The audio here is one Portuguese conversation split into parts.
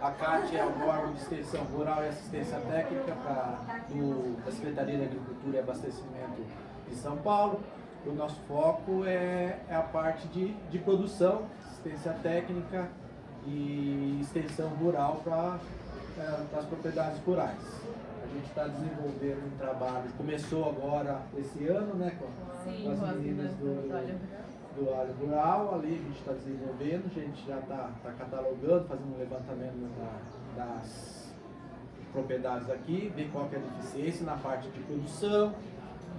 A CAT é o órgão de extensão rural e assistência técnica da Secretaria de Agricultura e Abastecimento de São Paulo. O nosso foco é a parte de produção, assistência técnica e extensão rural para as propriedades rurais. A gente está desenvolvendo um trabalho, começou agora esse ano, né, com as meninas do Alho Rural, ali a gente está desenvolvendo, a gente já está catalogando, fazendo um levantamento das propriedades aqui, ver qual que é a deficiência na parte de produção,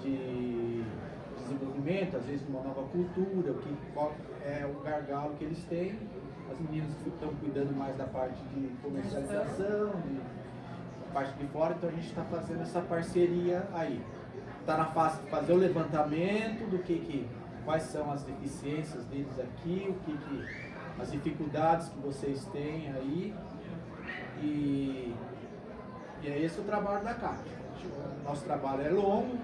de desenvolvimento, às vezes de uma nova cultura, qual é o gargalo que eles têm. As meninas estão cuidando mais da parte de comercialização, da parte de fora, então a gente está fazendo essa parceria aí. Está na fase de fazer o levantamento do quais são as deficiências deles aqui, as dificuldades que vocês têm aí, e é esse o trabalho da CAT. Nosso trabalho é longo,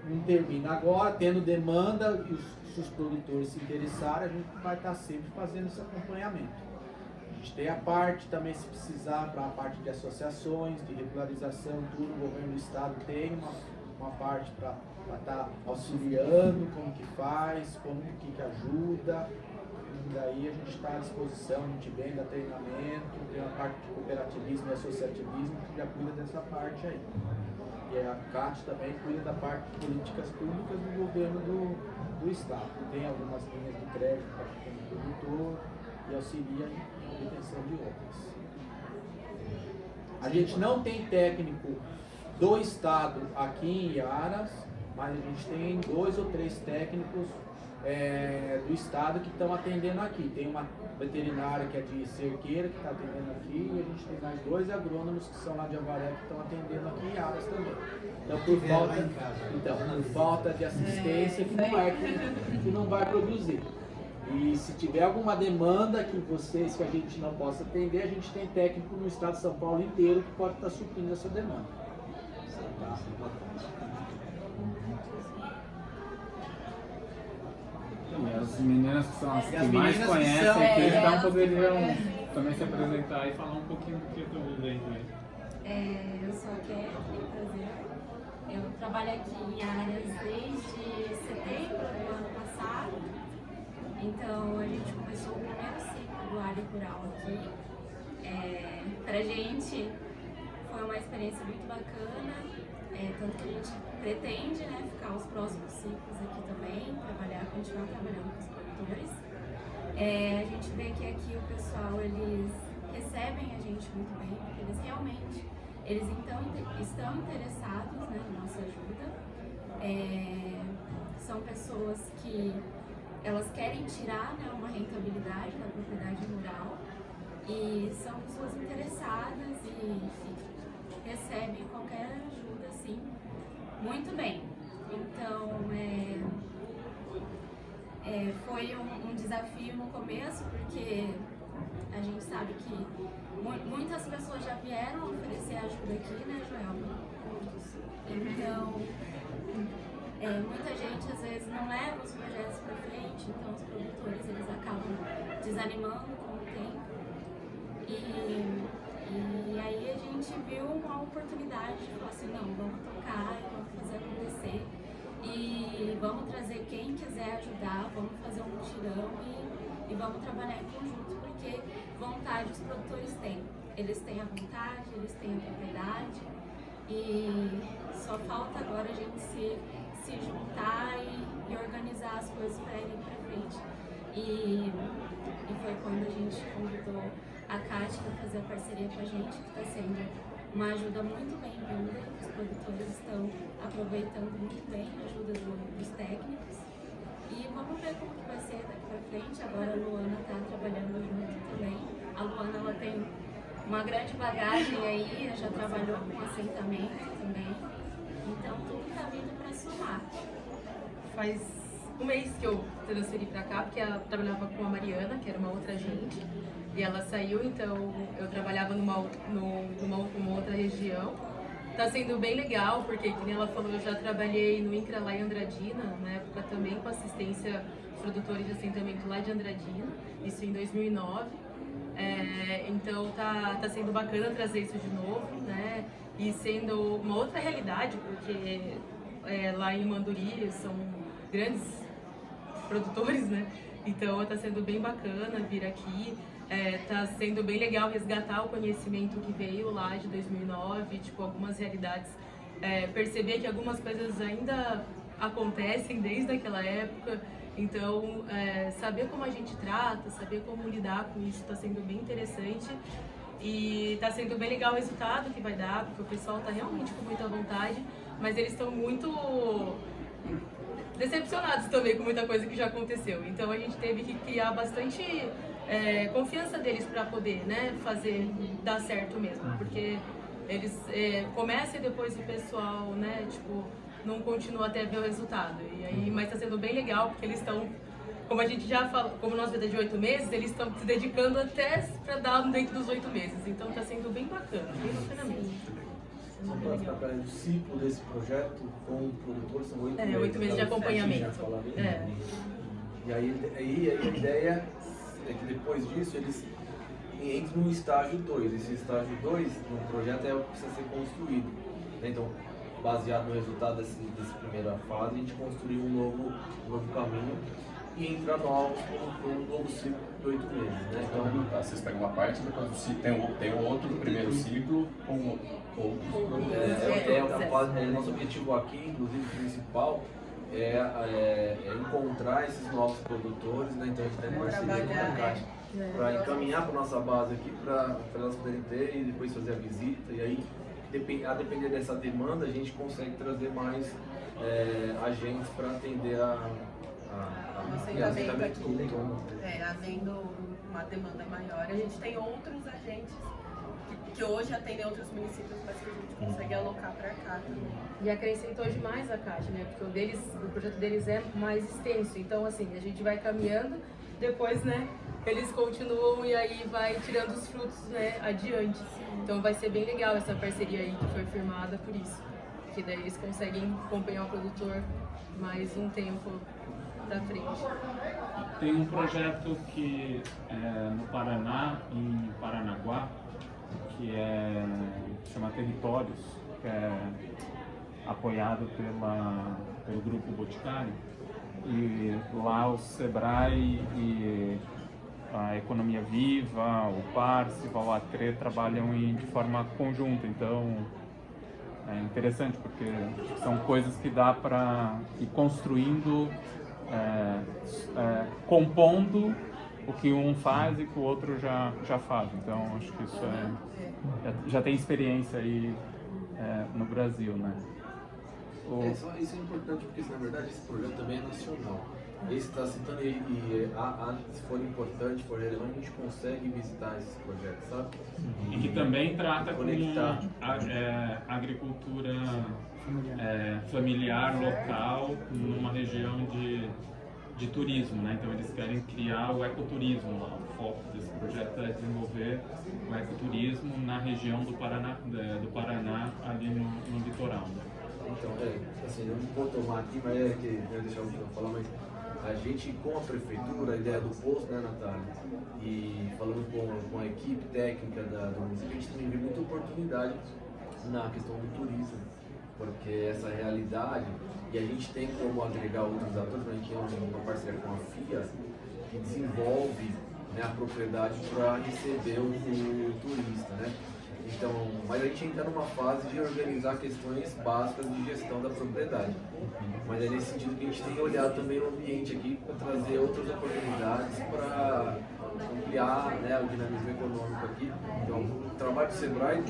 não termina agora, tendo demanda, e se os produtores se interessarem, a gente vai estar sempre fazendo esse acompanhamento. A gente tem a parte também, se precisar, para a parte de associações, de regularização, tudo, o governo do estado tem uma parte para estar auxiliando, como que faz, como que ajuda. E daí a gente está à disposição, a gente vem, dá treinamento, tem a parte de cooperativismo e associativismo que já cuida dessa parte aí. E a CAT também cuida da parte de políticas públicas do governo do estado. Tem algumas linhas de crédito para o produtor e auxilia em obtenção de outras. A gente não tem técnico do estado aqui em Iaras, mas a gente tem 2 ou 3 técnicos do estado que estão atendendo aqui. Tem uma veterinária que é de Cerqueira que está atendendo aqui, e a gente tem mais 2 agrônomos que são lá de Avaré que estão atendendo aqui em Iaras também. Então, por falta de assistência que não vai produzir. E se tiver alguma demanda que a gente não possa atender, a gente tem técnico no estado de São Paulo inteiro que pode estar suprindo essa demanda. Tá? E as meninas que são as que mais conhecem aqui, então poderiam também se apresentar e falar um pouquinho do que eu estou vivendo aí. Eu sou a Kelly, prazer. Eu trabalho aqui em Áreas desde setembro do ano passado. Então a gente começou o primeiro ciclo do Alho Rural aqui. Pra gente foi uma experiência muito bacana, tanto que a gente pretende, né, ficar os próximos ciclos aqui também, continuar trabalhando com os produtores. A gente vê que aqui o pessoal, eles recebem a gente muito bem, porque eles realmente estão interessados, né, na nossa ajuda. São pessoas que elas querem tirar, né, uma rentabilidade da propriedade rural, e são pessoas interessadas e recebem qualquer ajuda, assim, muito bem. Então, foi um desafio no começo, porque a gente sabe que muitas pessoas já vieram oferecer ajuda aqui, né, Joelma? Então, muita gente às vezes não leva os projetos para frente, então os produtores eles acabam desanimando com o tempo. E aí a gente viu uma oportunidade de falar assim, não, vamos tocar e vamos fazer acontecer. E vamos trazer quem quiser ajudar, vamos fazer um mutirão e vamos trabalhar em conjunto, porque vontade os produtores têm. Eles têm a vontade, eles têm a propriedade, e só falta agora a gente se juntar e organizar as coisas para irem para frente. E foi quando a gente convidou a Kátia para fazer a parceria com a gente, que está sendo uma ajuda muito bem-vinda. Os produtores estão aproveitando muito bem a ajuda dos técnicos. E vamos ver como que vai ser daqui para frente. Agora a Luana está trabalhando junto também. A Luana ela tem uma grande bagagem aí, já trabalhou com assentamento também. Então tudo está vindo para somar. Faz um mês que eu transferi para cá, porque ela trabalhava com a Mariana, que era uma outra agente, e ela saiu, então eu trabalhava numa outra região. Tá sendo bem legal, porque, como ela falou, eu já trabalhei no INCRA lá em Andradina, na época também com assistência aos produtores de assentamento lá de Andradina, isso em 2009. Então tá sendo bacana trazer isso de novo, né? E sendo uma outra realidade, porque lá em Manduri são grandes produtores, né? Então tá sendo bem bacana vir aqui. Tá sendo bem legal resgatar o conhecimento que veio lá de 2009, tipo, algumas realidades, perceber que algumas coisas ainda acontecem desde aquela época. Então, saber como a gente trata, saber como lidar com isso está sendo bem interessante e está sendo bem legal o resultado que vai dar, porque o pessoal está realmente com muita vontade, mas eles estão muito decepcionados também com muita coisa que já aconteceu. Então, a gente teve que criar bastante confiança deles para poder, né, fazer dar certo mesmo, porque eles começam e depois o pessoal, né, tipo, não continua até ver o resultado. E aí, mas está sendo bem legal, porque eles estão, como a gente já falou, como nossa vida é de 8 meses, eles estão se dedicando até para dar dentro dos 8 meses. Então está sendo bem bacana mesmo. O ciclo desse projeto com o produtor são 8 meses. 8 meses de acompanhamento. E aí a ideia é que depois disso eles entram no estágio 2. Esse estágio 2 no projeto precisa ser construído. Então, baseado no resultado dessa primeira fase, a gente construiu um novo caminho e entra novos com um novo ciclo de 8 meses. Né? Então, vocês pegam uma parte, depois do ciclo, tem outro primeiro ciclo com outros. Nosso objetivo aqui, inclusive principal, é encontrar esses novos produtores, né? Então a gente tem parceria com a Caixa para encaminhar para nossa base aqui, para elas poderem ter e depois fazer a visita. E aí, a depender dessa demanda, a gente consegue trazer mais agentes para atender aceitamento aqui. Havendo uma demanda maior, a gente tem outros agentes que hoje atendem outros municípios, mas que a gente consegue alocar para cá também. E acrescentou demais a Caixa, né? Porque o projeto deles é mais extenso. Então, assim, a gente vai caminhando, depois, né, eles continuam e aí vai tirando os frutos, né, adiante. Então vai ser bem legal essa parceria aí que foi firmada por isso. Que daí eles conseguem acompanhar o produtor mais um tempo pra frente. Tem um projeto que no Paraná, em Paranaguá, que chama Territórios, que é apoiado pelo Grupo Boticário. E lá o Sebrae e a Economia Viva, o Parcival, a ATRE trabalham de forma conjunta. Então é interessante porque são coisas que dá para ir construindo, compondo o que um faz e que o outro já faz. Então acho que isso já tem experiência aí no Brasil, né? Isso é importante porque, na verdade, esse projeto também é nacional. Esse está citando se for importante, for relevante, a gente consegue visitar esses projetos, sabe? E que também trata com a agricultura familiar local numa região de turismo, né? Então eles querem criar o ecoturismo lá. O foco desse projeto é desenvolver o ecoturismo na região do Paraná ali no litoral. Então, assim, eu não vou tomar aqui, mas que eu deixar o João falar, mas a gente, com a prefeitura, a ideia do posto, né, Natália, e falando com a equipe técnica do município, a gente também vê muita oportunidade na questão do turismo, porque essa realidade, e a gente tem como agregar outros atores, a gente tem uma parceria com a FIA, que desenvolve, né, a propriedade para receber o turista, né? Então, mas a gente entra numa fase de organizar questões básicas de gestão da propriedade. Mas é nesse sentido que a gente tem olhado também o ambiente aqui para trazer outras oportunidades para ampliar, né, o dinamismo econômico aqui. Então, o trabalho do Sebrae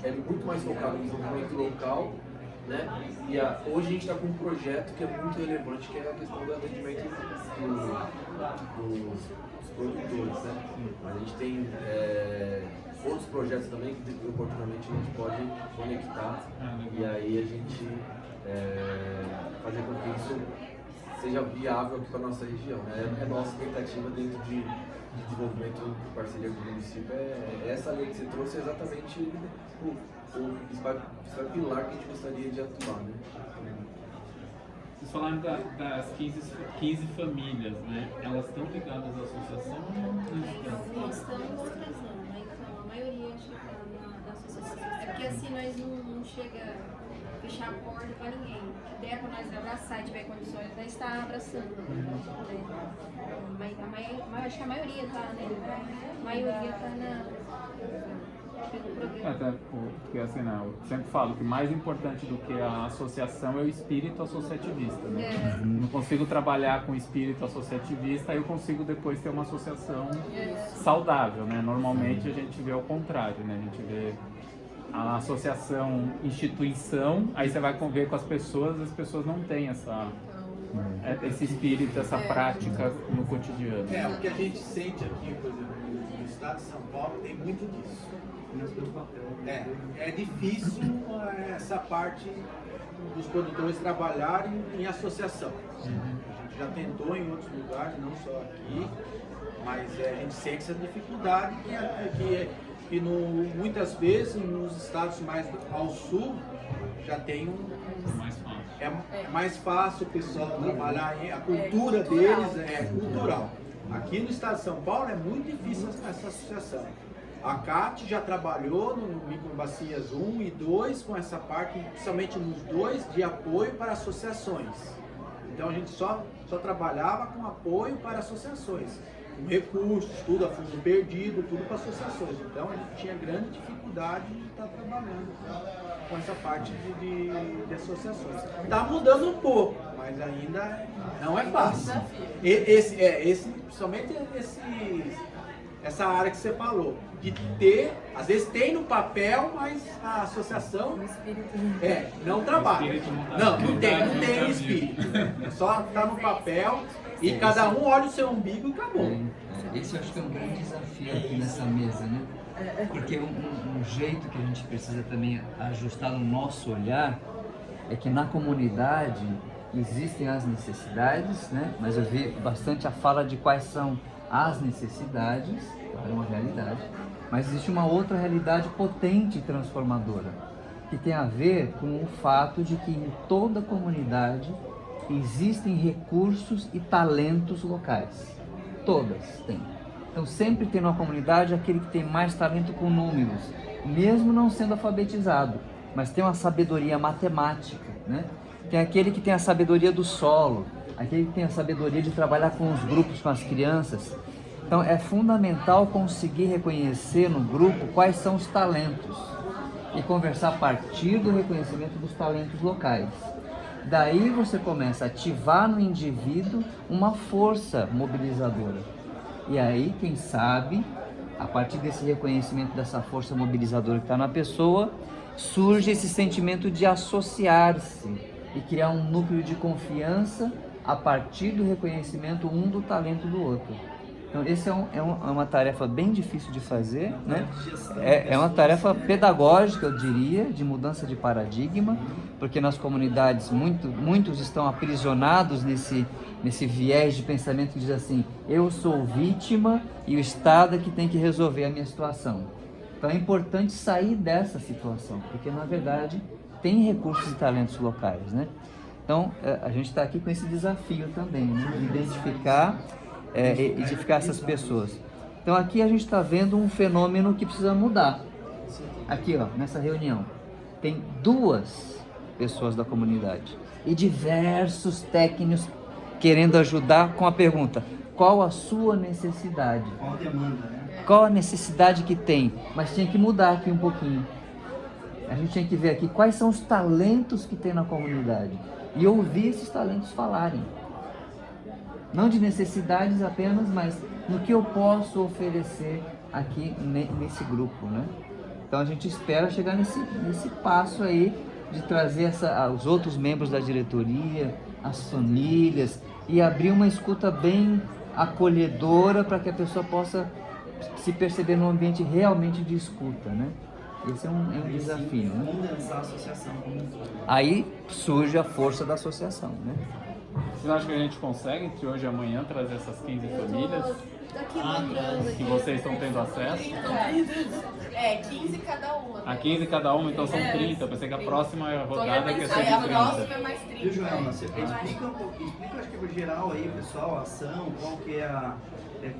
é muito mais focado no desenvolvimento local, né? E hoje a gente está com um projeto que é muito relevante, que é a questão do atendimento dos produtores, né? Mas a gente tem outros projetos também que oportunamente a gente pode conectar e aí a gente fazer com que isso seja viável aqui para a nossa região, né? É nossa tentativa dentro de desenvolvimento de parceria com o município, essa lei que você trouxe é exatamente o principal pilar que a gente gostaria de atuar, né? Vocês falaram das 15 famílias, né? Elas estão ligadas à associação ou não? Estamos trazendo, chega a fechar a porta pra ninguém. Se der pra nós abraçar e tiver condições, nós está abraçando. Acho que a maioria tá, né? A maioria tá pelo programa. Até porque assim, né, eu sempre falo que mais importante do que a associação é o espírito associativista, né? Não consigo trabalhar com espírito associativista, aí eu consigo depois ter uma associação saudável, né? Normalmente a gente vê ao contrário, né? A gente vê a associação instituição, aí você vai conviver com as pessoas não têm esse espírito, essa prática no cotidiano. O que a gente sente aqui, por exemplo, no estado de São Paulo, tem muito disso. É difícil essa parte dos produtores trabalharem em associação. A gente já tentou em outros lugares, não só aqui, mas a gente sente essa dificuldade que muitas vezes nos estados mais ao sul já tem é mais fácil o pessoal trabalhar, a cultura deles é cultural. Aqui no estado de São Paulo é muito difícil essa associação. A CAT já trabalhou no Microbacias 1 e 2 com essa parte, principalmente nos 2, de apoio para associações. Então a gente só trabalhava com apoio para associações, com recursos, tudo a fundo perdido, tudo para associações. Então a gente tinha grande dificuldade de estar trabalhando com essa parte de associações. Está mudando um pouco, mas ainda não é fácil. Principalmente essa área que você falou, de ter, às vezes tem no papel, mas a associação não trabalha. Não tem espírito. Só está no papel e cada um olha o seu umbigo e acabou. Esse eu acho que é um grande desafio aqui nessa mesa, né? Porque um jeito que a gente precisa também ajustar no nosso olhar é que na comunidade existem as necessidades, né? Mas eu vi bastante a fala de quais são as necessidades, é uma realidade, mas existe uma outra realidade potente e transformadora, que tem a ver com o fato de que em toda comunidade existem recursos e talentos locais. Todas têm. Então sempre tem numa comunidade aquele que tem mais talento com números, mesmo não sendo alfabetizado, mas tem uma sabedoria matemática, né? Tem aquele que tem a sabedoria do solo, aquele que tem a sabedoria de trabalhar com os grupos, com as crianças. Então é fundamental conseguir reconhecer no grupo quais são os talentos e conversar a partir do reconhecimento dos talentos locais. Daí você começa a ativar no indivíduo uma força mobilizadora. E aí, quem sabe, a partir desse reconhecimento dessa força mobilizadora que está na pessoa, surge esse sentimento de associar-se e criar um núcleo de confiança a partir do reconhecimento um do talento do outro. Então, essa é uma tarefa bem difícil de fazer, né? É uma tarefa pedagógica, eu diria, de mudança de paradigma, porque nas comunidades muitos estão aprisionados nesse viés de pensamento que diz assim: eu sou vítima e o Estado é que tem que resolver a minha situação. Então é importante sair dessa situação, porque na verdade tem recursos e talentos locais, né? Então a gente está aqui com esse desafio também, né? De identificar essas pessoas. Então aqui a gente está vendo um fenômeno que precisa mudar. Aqui, ó, nessa reunião, tem 2 pessoas da comunidade e diversos técnicos querendo ajudar com a pergunta: qual a sua necessidade? Qual a demanda, né? Qual a necessidade que tem? Mas tinha que mudar aqui um pouquinho. A gente tinha que ver aqui quais são os talentos que tem na comunidade e ouvir esses talentos falarem. Não de necessidades apenas, mas no que eu posso oferecer aqui nesse grupo, né? Então a gente espera chegar nesse passo aí de trazer os outros membros da diretoria, as famílias, e abrir uma escuta bem acolhedora para que a pessoa possa se perceber num ambiente realmente de escuta, né? Esse é um desafio, né? Condensar a associação. Aí surge a força da associação, né? Vocês acham que a gente consegue, entre hoje e amanhã, trazer essas 15 famílias? aqui mandando aqui. Que vocês estão tendo acesso? É, 15 cada uma. A 15 cada uma, então são 30. Eu pensei que a próxima rodada ia ser Aí de a 30. próxima é mais 30. Viu, Joelma? Você explica um pouquinho, explica, acho que pro geral aí, pessoal, a ação, qual que é a...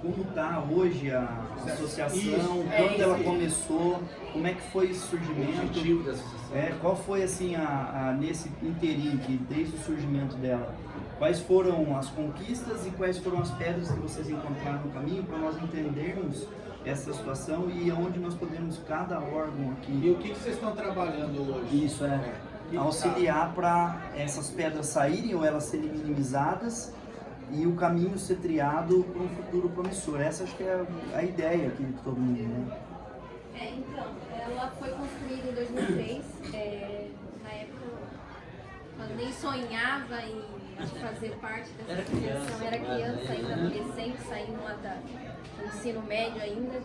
como está hoje a associação, quando ela começou, como é que foi esse surgimento, O objetivo da associação. qual foi assim nesse inteirinho, que desde o surgimento dela, quais foram as conquistas e quais foram as pedras que vocês encontraram no caminho para nós entendermos essa situação e onde nós podemos, cada órgão aqui... E o que vocês estão trabalhando hoje? Isso, auxiliar para essas pedras saírem ou elas serem minimizadas e o caminho ser triado para um futuro promissor. Essa acho que é a ideia aqui de todo mundo, né? Então, ela foi construída em 2003, na época eu nem sonhava em fazer parte dessa associação, era criança ainda, adolescente, saindo lá do ensino médio ainda.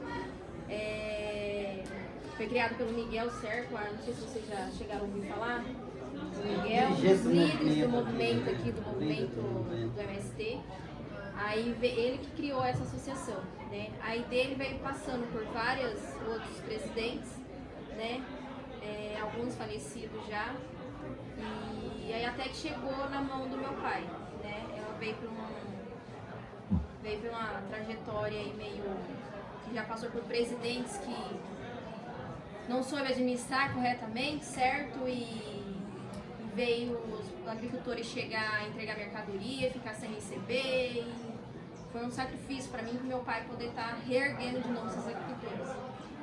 Foi criado pelo Miguel Serpa, não sei se vocês já chegaram a ouvir falar. O Miguel, um dos líderes do movimento aqui, do movimento do MST. Aí ele que criou essa associação, né? Aí dele veio passando por vários outros presidentes, né? Alguns falecidos já. E aí até que chegou na mão do meu pai, né? Ela veio por uma trajetória aí meio que já passou por presidentes que não soube administrar corretamente, certo? E veio os agricultores chegar a entregar mercadoria, ficar sem receber. E foi um sacrifício para mim e meu pai poder estar reerguendo de novo esses agricultores.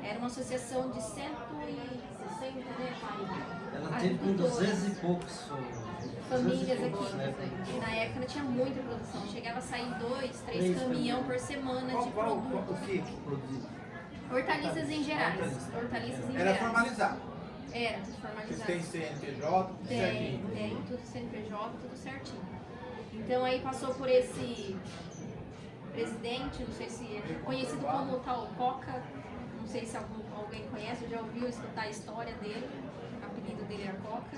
Era uma associação de 160, né, pai? Ela teve com 200 e poucos famílias aqui. E na época não tinha muita produção. Chegava a sair 2, 3 caminhões por semana de produtos. O que produzido? Hortaliças em gerais. Hortaliças em Era gerais. formalizado. Era, tudo formalizado. Vocês têm CNPJ, tudo certinho. Tem, tudo CNPJ, tudo certinho. Então aí passou por esse presidente, não sei se é conhecido como tal Coca, não sei se alguém conhece, já ouviu escutar a história dele, o apelido dele era Coca.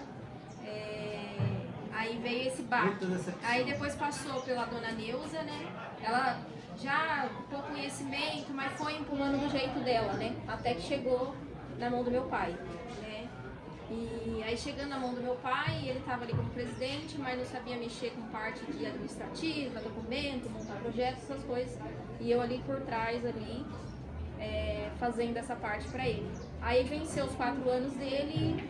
Aí veio esse bar. Aí depois passou pela dona Neuza, né? Ela já com conhecimento, mas foi empurrando do jeito dela, né? Até que chegou na mão do meu pai, né? E aí chegando na mão do meu pai, ele estava ali como presidente, mas não sabia mexer com parte de administrativa, documento, montar projetos, essas coisas. E eu ali por trás, ali, fazendo essa parte para ele. Aí venceu os 4 anos dele,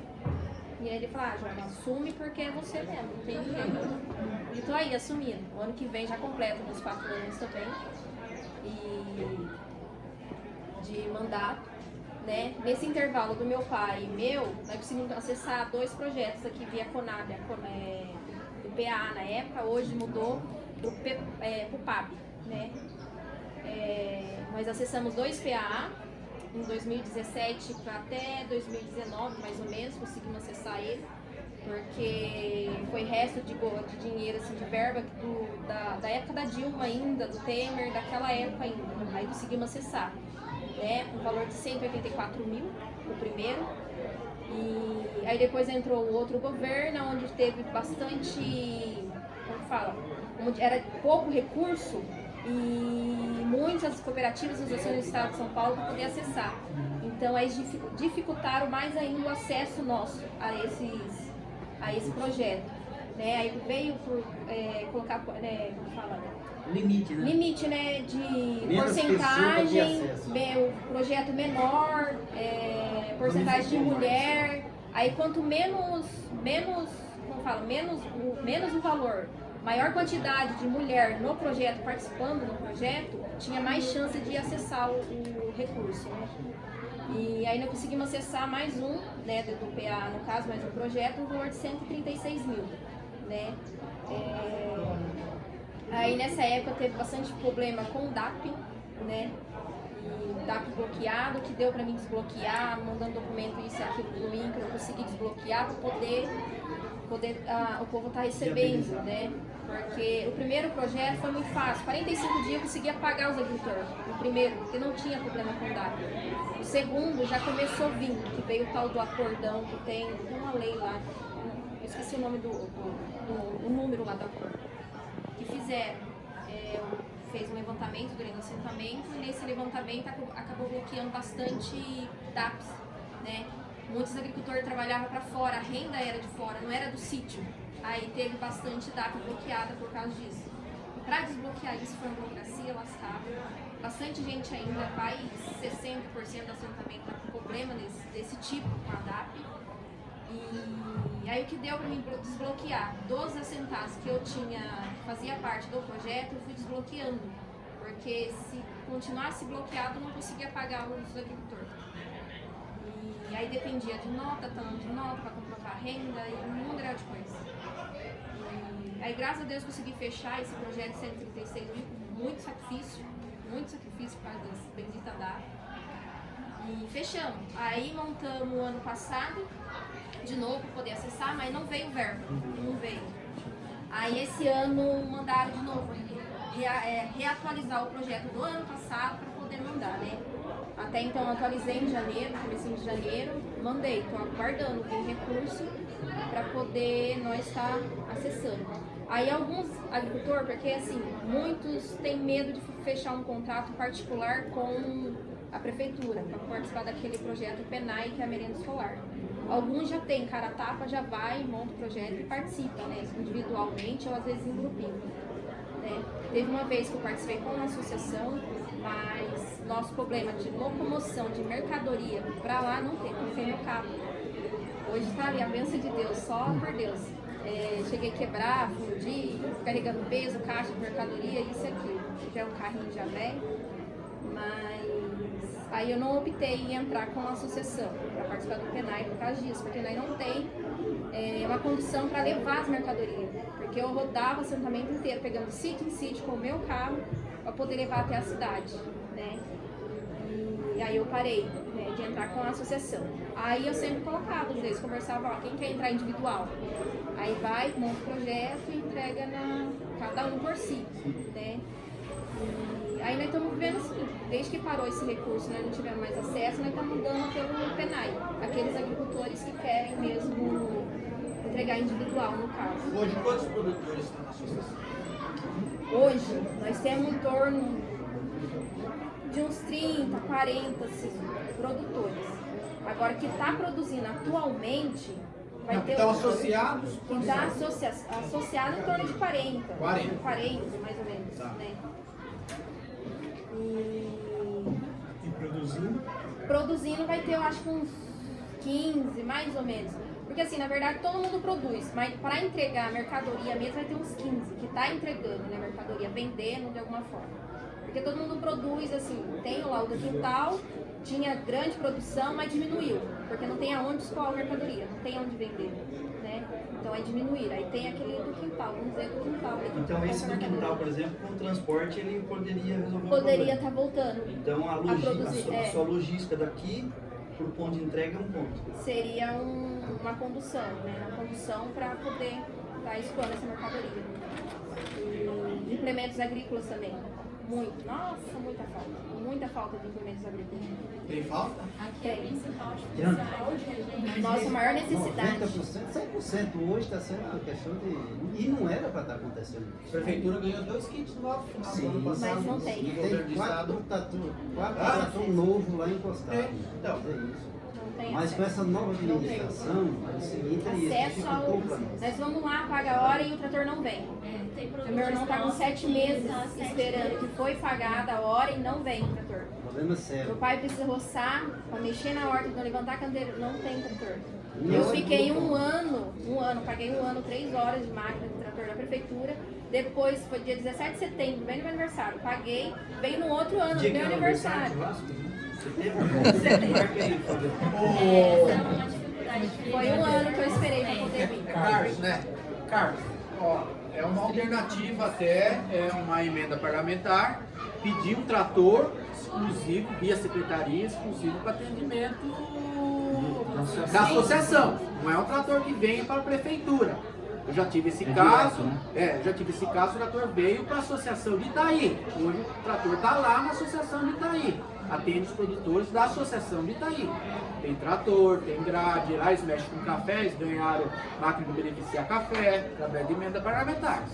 e aí ele falou, Joana, assume porque é você mesmo, não tem ninguém. E tô aí, assumindo. O ano que vem já completa meus 4 anos também. E de mandato, né? Nesse intervalo do meu pai e meu, nós conseguimos acessar 2 projetos aqui via Conab, do PA na época, hoje mudou pro PAB, né? Nós acessamos 2 PA, em 2017 até 2019, mais ou menos, conseguimos acessar ele, porque foi resto de dinheiro, assim, de verba da época da Dilma ainda, do Temer, daquela época ainda, aí conseguimos acessar, né, um valor de 184 mil, o primeiro, e aí depois entrou o outro governo, onde teve bastante, como fala, onde era pouco recurso, e muitas cooperativas e associações do estado de São Paulo para poder acessar. Então, aí dificultaram mais ainda o acesso nosso a esse projeto. Né? Aí veio por colocar, como fala? Limite, né? Limite, né, de menos porcentagem, o projeto menor, porcentagem de mulher. Aí quanto menos o valor, maior quantidade de mulher no projeto, participando do projeto, tinha mais chance de acessar o recurso, né? E aí nós conseguimos acessar mais um, né, do PA no caso, mais um projeto, no valor de 136 mil, né? Aí nessa época teve bastante problema com o DAP, né? E DAP bloqueado, que deu pra mim desbloquear, mandando documento, isso e aquilo pro link, eu consegui desbloquear para poder o povo tá recebendo, né? Porque o primeiro projeto foi muito fácil, 45 dias eu conseguia pagar os agricultores, o primeiro, porque não tinha problema com o DAP. O segundo já começou a vir, que veio o tal do acordão, que tem uma lei lá, eu esqueci o nome o número lá do acordo, que fizeram, fez um levantamento durante o assentamento e nesse levantamento acabou bloqueando bastante DAPs, né? Muitos agricultores trabalhavam para fora, a renda era de fora, não era do sítio. Aí teve bastante DAP bloqueada por causa disso. Para desbloquear isso foi uma burocracia lascada. Bastante gente ainda, mais 60% do assentamento está com problema desse tipo com a DAP. E aí o que deu para mim desbloquear? Dos assentados que eu fazia parte do projeto, eu fui desbloqueando. Porque se continuasse bloqueado, eu não conseguia pagar os agricultores. E aí dependia de nota, tanto de nota para comprovar a renda e um grau de coisa. E aí graças a Deus consegui fechar esse projeto 136 com muito sacrifício por causa das benditas DAP. E fechamos. Aí montamos o ano passado, de novo para poder acessar, mas não veio verba, não veio. Aí esse ano mandaram de novo, reatualizar o projeto do ano passado para poder mandar, né? Até então eu atualizei em janeiro, comecinho de janeiro, mandei, estou aguardando o recurso para poder nós estar acessando. Aí alguns agricultores, porque assim, muitos têm medo de fechar um contrato particular com a prefeitura, para participar daquele projeto PENAI, que é a merenda escolar. Alguns já têm cara a tapa, já vai, monta o projeto e participa, né? Individualmente ou às vezes em grupinho. Né? Teve uma vez que eu participei com uma associação, mas nosso problema de locomoção de mercadoria para lá não tem meu carro. Hoje está ali a bênção de Deus, só por Deus. Cheguei a quebrar, fundir, carregando peso, caixa de mercadoria, isso e aquilo. Já é um carrinho já velho, mas aí eu não optei em entrar com a associação para participar do PENAI por causa disso, porque nós não tem uma condição para levar as mercadorias, porque eu rodava o assentamento inteiro, pegando sítio em sítio com o meu carro para poder levar até a cidade, né? E aí eu parei, né, de entrar com a associação. Aí eu sempre colocava, às vezes conversava, ó, quem quer entrar individual? Aí vai, monta o projeto e entrega cada um por si, né? E aí nós estamos vivendo assim, desde que parou esse recurso, nós não tivemos mais acesso, nós estamos dando pelo PENAI, aqueles agricultores que querem mesmo entregar individual, no caso. Hoje, quantos produtores estão na associação? Hoje, nós temos em torno de uns 30, 40 assim, produtores. Agora, que está produzindo atualmente, vai ter... Estão associados? Está associado em torno de 40. 40, mais ou menos, tá. Né? E produzindo? Produzindo vai ter, eu acho, uns 15, mais ou menos. Porque assim, na verdade, todo mundo produz, mas para entregar a mercadoria mesmo vai ter uns 15 que está entregando, né, mercadoria, vendendo de alguma forma. Porque todo mundo produz, assim, tem o laudo quintal, tinha grande produção, mas diminuiu, porque não tem aonde escoar a mercadoria, não tem aonde vender, né? Então é diminuir. Aí tem aquele do quintal, vamos dizer do quintal. Né? Então esse do quintal, por exemplo, com o transporte, ele poderia resolver o problema. Poderia estar voltando. Então a sua logística daqui para o ponto de entrega é um ponto. Seria uma condução, né? Uma condução para poder estar escoando essa mercadoria. E implementos agrícolas também. Muito. Nossa, muita falta de implementos agrícolas. Tem falta? Tem. Nossa maior necessidade. 100% hoje está sendo uma questão de... E não era para estar acontecendo. A prefeitura ganhou 2 kits novos no final do ano passado. Mas não tem. Tem 4 tatu novos lá encostados. Então, é isso. Tem mas com essa nova administração, é o seguinte, acesso ao... Nós vamos lá, paga a hora e o trator não vem. O meu irmão está com 7 meses esperando que foi pagada a hora e não vem o trator. Problema sério. Meu pai precisa roçar para mexer na horta, para levantar a candeira, não tem trator. Eu fiquei um ano, paguei 3 horas de máquina de trator na prefeitura. Depois, foi dia 17 de setembro, bem no meu aniversário, paguei, veio no outro ano, no meu aniversário. Foi um ano que eu esperei para poder vir. Carlos, né? Carlos, ó, é uma alternativa até, é uma emenda parlamentar, pedir um trator exclusivo, via secretaria, exclusivo para atendimento da associação. Não é um trator que venha para a prefeitura. Eu já tive esse caso, o trator veio para a associação de Itaí. Hoje o trator está lá na associação de Itaí. atende os produtores da Associação de Itaí. Tem trator, tem grade, lá eles mexem com café, eles ganharam máquina de beneficiar café, através de emenda parlamentar.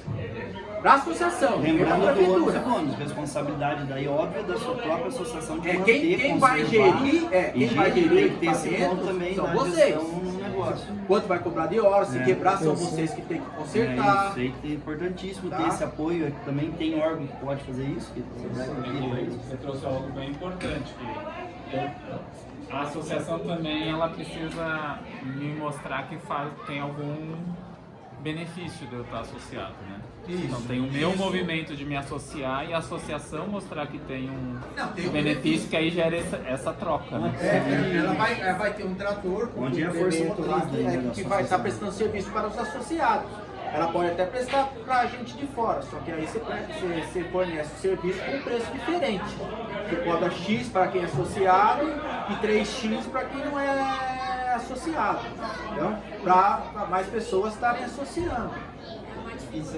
Para a associação, lembrando do ônus e bônus, responsabilidade daí óbvia da sua própria associação de manter, quem vai gerir, quem vai gerir tem esse ponto também são da vocês. gestão no negócio. Quanto vai cobrar de hora, se quebrar são vocês que tem que consertar. Isso aí é importantíssimo ter esse apoio. Também tem órgão que pode fazer isso. Você trouxe algo bem importante, que a associação também ela precisa me mostrar que tem algum benefício de eu estar associado, né? Então tem o meu movimento de me associar e a associação mostrar que tem um benefício que aí gera essa troca, né? Ela vai ter um trator onde é a força motriz que vai estar prestando serviço para os associados. Ela pode até prestar para a gente de fora, só que aí você fornece o serviço com um preço diferente. Você cobra X para quem é associado e 3X para quem não é associado, para mais pessoas estarem associando. Isso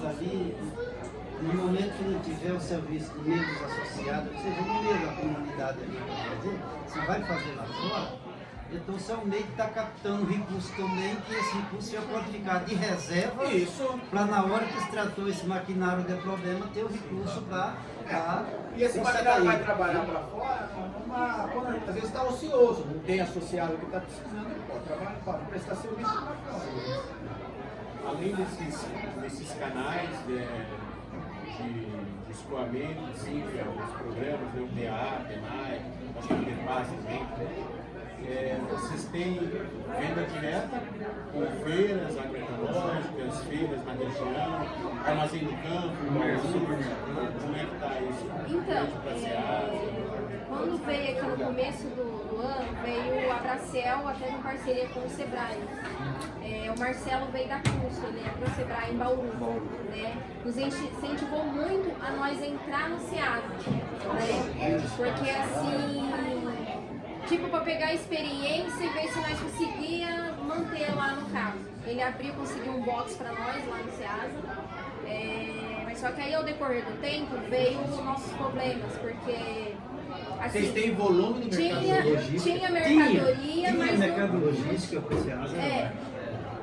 ali, no momento que não tiver o serviço no meio dos associados, ou seja, no meio da comunidade ali para fazer, você vai fazer lá fora. Então você é um meio que está captando recurso também, que esse recurso já pode ficar de reserva para na hora que se tratou esse maquinário de problema, ter o recurso para... E esse maquinário vai trabalhar para fora, às vezes está ocioso, não tem associado que está precisando, ele pode trabalhar para prestar serviço para fora. Além desses canais de escoamento, sim, os programas, o PA, PENAI, acho que tem base também. Vocês têm venda direta com feiras agroecológicas, feiras na região, armazém do campo, como é que está isso? Então, quando veio aqui no começo do ano, veio a Bracel até em parceria com o Sebrae. O Marcelo veio da curso, ele é pro Sebrae em Bauru, né? Nos incentivou muito a nós entrar no SEAD, né? Porque assim, tipo, para pegar a experiência e ver se nós conseguia manter lá no caso. Ele conseguiu um box para nós lá no SEASA, mas só que aí ao decorrer do tempo veio os nossos problemas, porque assim, vocês têm volume de mercadoria? Tinha mercadoria, mas mercado logística para o SEASA.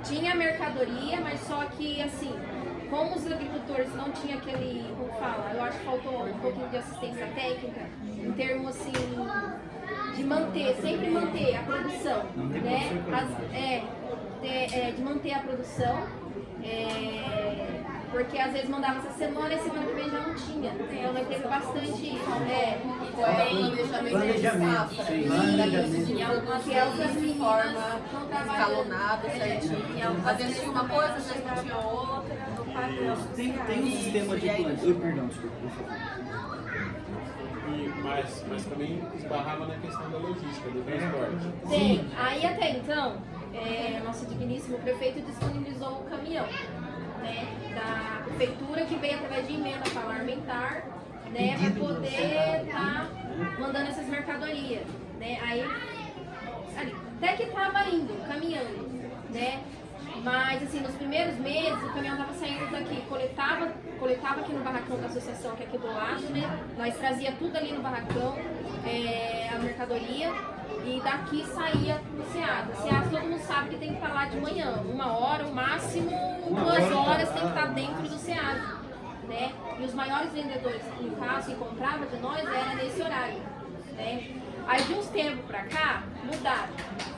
Tinha mercadoria, mas só que assim, como os agricultores não tinham aquele, como fala, eu acho que faltou um pouquinho de assistência técnica, em termos assim, de manter, sempre manter a produção, né? De manter a produção, porque às vezes mandava essa semana e semana que vem já não tinha. Então nós teve bastante planejamento. E algumas meninas não escalonado, certinho. Às vezes tinha uma coisa, às vezes não tinha outra. Tem um sistema de plantio. Perdão, desculpa. Mas também esbarrava na questão da logística, do transporte. Sim, aí até então, nosso digníssimo prefeito disponibilizou um caminhão, né, da prefeitura que veio através de emenda parlamentar, né, para poder estar mandando essas mercadorias, né, aí até que estava indo, caminhando, né, mas assim, nos primeiros meses o caminhão estava saindo daqui, coletava aqui no barracão da associação, que é aqui do lado, né, nós trazia tudo ali no barracão, a mercadoria, e daqui saía pro SEAD. O SEAD todo mundo sabe que tem que estar lá de manhã, 1 hora, o máximo 2 horas tem que estar dentro do SEAD, né? E os maiores vendedores, no caso, que compravam de nós, era nesse horário, né? Aí de uns tempos pra cá, mudaram.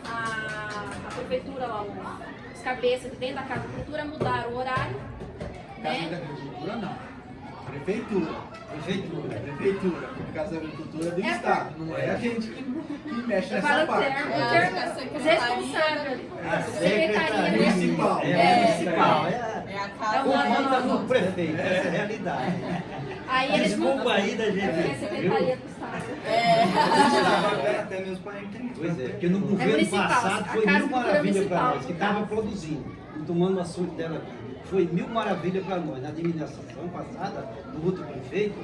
A prefeitura lá, os cabeças de dentro da Casa da Cultura mudaram o horário, né? Casa da Agricultura não. Prefeitura. Porque Casa da Agricultura é do Estado, não é a gente que mexe nessa parte. Os responsáveis. A Secretaria Municipal. Municipal. Comanda do prefeito, essa é a realidade. Aí eles desculpa aí da gente. É a Secretaria do Estado. Até meus parentes. Pois é, porque no governo passado foi mil maravilhas para nós, que estava produzindo e tomando o assunto dela aqui. Foi mil maravilhas para nós. Na administração passada, do outro prefeito,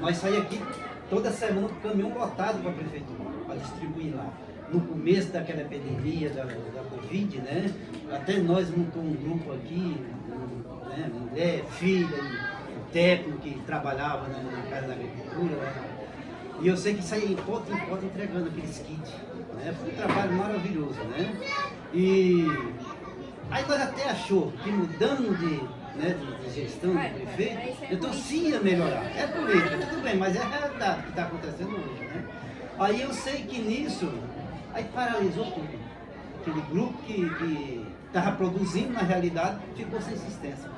nós saímos aqui toda semana com o caminhão lotado para a prefeitura, para distribuir lá. No começo daquela epidemia da Covid, né? Até nós montamos um grupo aqui, né? Mulher, filha, um técnico que trabalhava na Casa da Agricultura. E eu sei que saía em ponto entregando aqueles kits. Né? Foi um trabalho maravilhoso, né? E aí nós até achou que mudando de gestão do prefeito, então sim ia melhorar. É política, tudo bem, mas é a realidade que está acontecendo hoje, né? Aí eu sei que nisso, aí paralisou tudo. Aquele grupo que estava produzindo, na realidade, ficou sem assistência.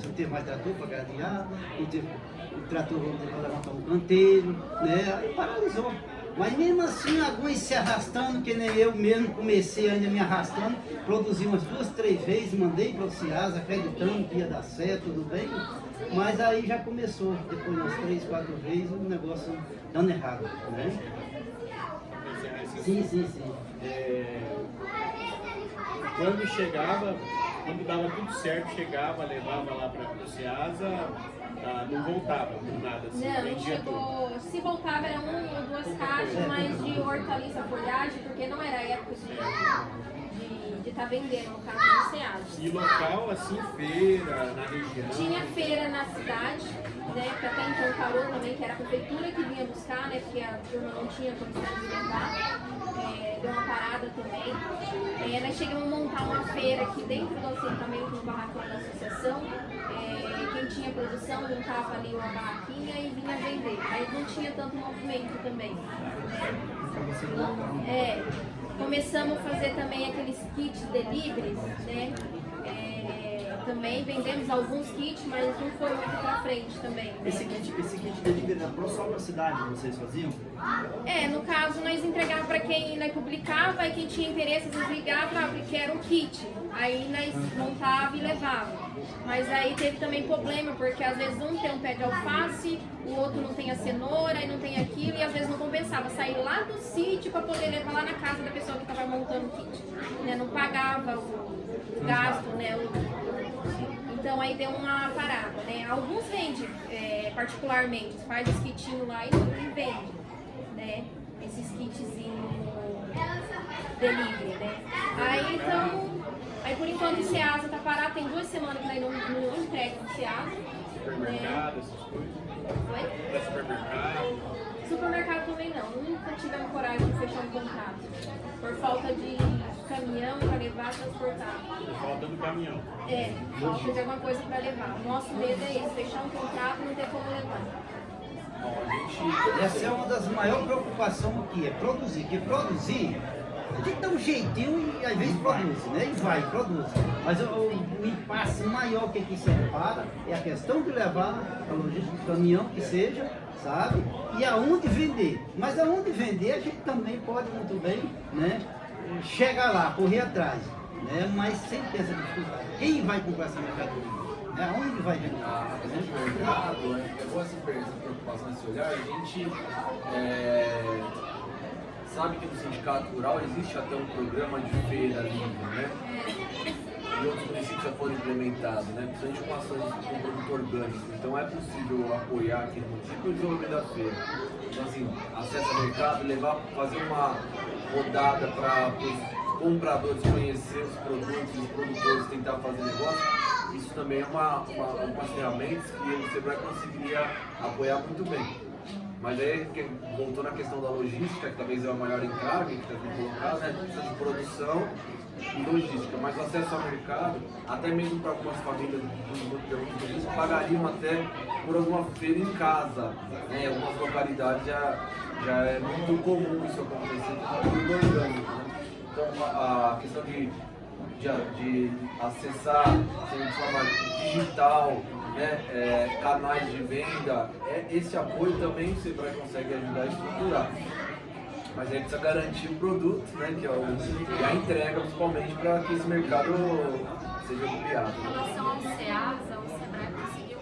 Não teve mais trator para gradear, não teve o trator para levantar um canteiro, né? Aí paralisou. Mas mesmo assim, alguns se arrastando, que nem eu mesmo comecei ainda me arrastando, produzi umas 2, 3 vezes, mandei para o Ciasa, acreditando que ia dar certo, tudo bem. Mas aí já começou, depois de umas 3, 4 vezes, o negócio dando errado, né? Sim. Quando chegava, quando dava tudo certo, chegava, levava lá para o Ciasa, não voltava por nada assim. Não chegou. Se voltava era 1 ou 2 caixas, mas de hortaliça, folhagem, porque não era época de estar vendendo no caso do Ceasa. E local, assim, feira na região? Tinha feira na cidade, né, que até então parou também, que era a prefeitura que vinha buscar, né, porque a turma não tinha condição de levar. Deu uma parada também. Nós chegamos a montar uma feira aqui dentro do assentamento, no barracão da associação. Quem tinha produção montava ali uma barraquinha e vinha vender. Aí não tinha tanto movimento também. Começamos a fazer também aqueles kits deliveries, né? Também vendemos alguns kits, mas não foi muito pra frente também. Esse kit delivery era só pra cidade que vocês faziam? No caso nós entregávamos para quem publicava e quem tinha interesse, às vezes ligava porque era um kit. Aí nós montava e levava. Mas aí teve também problema, porque às vezes um tem um pé de alface, o outro não tem a cenoura e não tem aquilo, e às vezes não compensava sair lá do sítio para poder levar lá na casa da pessoa que estava montando o kit. Né? Não pagava o gasto, né? Então aí deu uma parada, né? Alguns vendem particularmente, faz os kitinhos lá e vende, né? Esses kitzinhos delivery, né? Aí por enquanto o Ceasa tá parado, tem 2 semanas que nós não entrega no Ceasa. Supermercado, essas coisas? Oi? Supermercado? Supermercado também não, nunca tivemos coragem de fechar um contrato. Por falta de caminhão para levar e transportar. Por falta do caminhão. Falta de alguma coisa para levar. O nosso medo é esse, fechar um contrato e não ter como levar. Essa é uma das maiores preocupações aqui, é produzir. Porque produzir, a gente dá um jeitinho e às vezes produz, né? E produz. Mas o impasse maior que separa é a questão de levar a logística do caminhão, que seja, sabe? E aonde vender. Mas aonde vender a gente também pode muito bem, né? Chegar lá, correr atrás, né? Mas sem ter essa dificuldade. Quem vai comprar essa mercadoria? Aonde vai vender? A questão de mercado, é boa essa preocupação, esse olhar. A gente sabe que no sindicato rural existe até um programa de feira livre, né? E outros municípios já foram implementados, né? Principalmente com ações com produto orgânico. Então é possível apoiar aqui no município o desenvolvimento da feira. Então assim, acesso ao mercado, fazer uma rodada para os compradores conhecer os produtos, os produtores tentar fazer negócio. Isso também é umas ferramentas que o Sebrae conseguiria apoiar muito bem. Mas aí, voltou na questão da logística, que talvez é o maior encargo que está sendo colocado, né? Precisa de produção e logística. Mas o acesso ao mercado, até mesmo para algumas famílias eles pagariam até por alguma feira em casa. Né? Em algumas localidades já é muito comum isso acontecer com tudo orgânico. Né? Então, a questão de acessar de forma digital, né, canais de venda, esse apoio também o Sebrae consegue ajudar a estruturar. Mas aí precisa garantir o produto, né, que é e a entrega, principalmente, para que esse mercado seja ampliado. Em relação ao Ceasa, o Sebrae conseguiu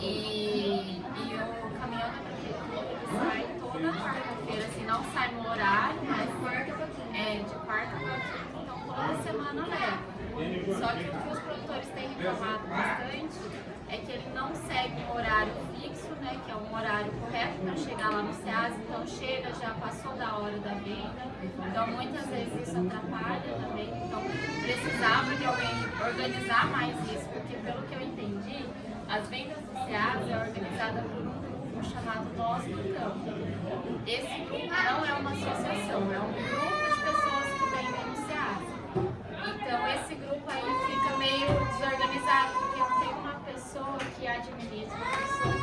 e o caminhão da prefeitura sai toda quarta-feira, assim, não sai no horário, mas de quarta a quinta, então toda semana leva. Só que o que os produtores têm reclamado bastante é que ele não segue um horário fixo, né, que é um horário correto para chegar lá no Ceasa, então chega, já passou da hora da venda, então muitas vezes isso atrapalha também, então precisava de alguém organizar mais isso, porque pelo que eu entendi, as vendas do Ceasa é organizada por um grupo chamado Nós Bancamos. Esse grupo não é uma associação, é um grupo de pessoas que vendem no Ceasa. Então esse grupo aí fica meio desorganizado, porque não tem uma pessoa que administra, uma pessoa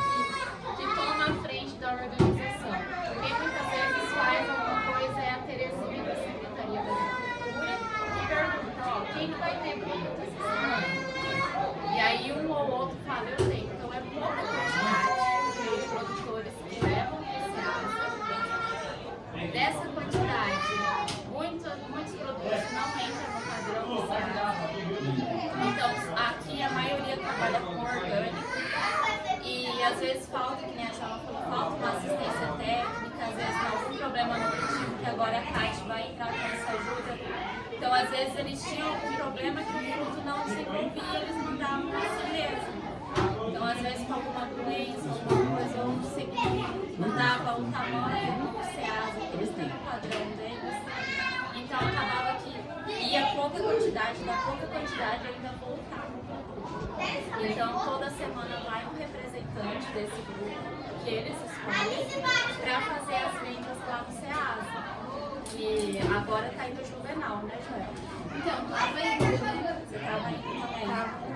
que toma a frente da organização. Quem muitas vezes faz alguma coisa é a Terezinha da Secretaria da Agricultura, que pergunta, ó, quem que vai ter produto essa semana? E aí um ou outro fala, eu tenho. Então é pouca quantidade de produtores que levam para o Ceasa. Dessa quantidade, muitos produtos não entram no padrão do Ceasa. Então aqui a maioria trabalha com orgânico. E às vezes falta, que nem a Chala falou, falta uma assistência técnica, às vezes tem algum problema nutritivo que agora a Kate vai entrar com essa ajuda. Então às vezes eles tinham algum problema que o fruto não desenvolvia e eles mandavam assim mesmo. Então às vezes com alguma doença, alguma coisa, ou não dava o tamanho do Ceasa, que eles têm o padrão deles. Então acabava que ia pouca quantidade, da pouca quantidade ainda voltava. Então toda semana vai um representante desse grupo que eles escolhem para fazer as vendas lá no Ceasa. E agora tá indo o Juvenal, né, Joel? Então, tava indo, né? Você tava indo também?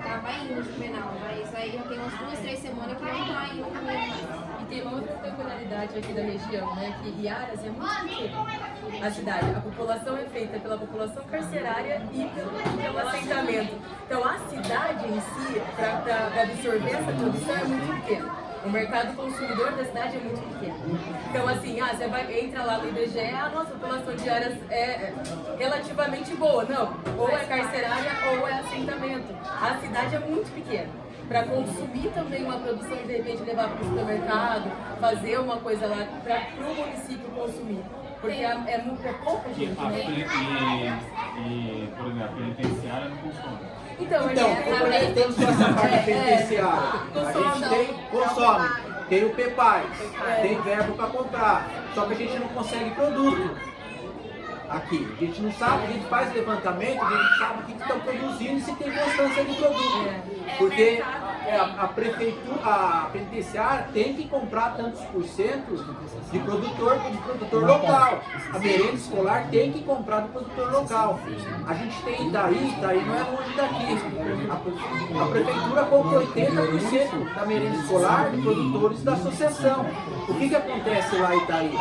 Tava indo o Juvenal, mas aí já tem umas 2, 3 semanas que não tá indo mais. E tem uma outra peculiaridade aqui da região, né? Que Iaras é muito pequena. A cidade, a população é feita pela população carcerária e pelo assentamento. Então a cidade em si, para absorver essa produção, é muito pequena. O mercado consumidor da cidade é muito pequeno. Então, assim, você entra lá no IBGE, a nossa população de áreas é relativamente boa. Não, ou é carcerária ou é assentamento. A cidade é muito pequena. Para consumir também uma produção e de repente levar para o supermercado, fazer uma coisa lá para o município consumir. Porque é pouca gente, né? E, por exemplo, a penitenciária não funciona. Então, como nós temos essa parte penitenciária, a gente consome, tem o PEPAI, tem verbo para comprar, só que a gente não consegue produto aqui. A gente não sabe, a gente faz levantamento, a gente sabe o que estão produzindo e se tem constância de produto. Porque a prefeitura, a penitenciária tem que comprar tantos por cento de produtor local. A merenda escolar tem que comprar do produtor local. A gente tem Itaí não é longe daqui. A prefeitura compra 80% da merenda escolar de produtores da associação. O que acontece lá em Itaí?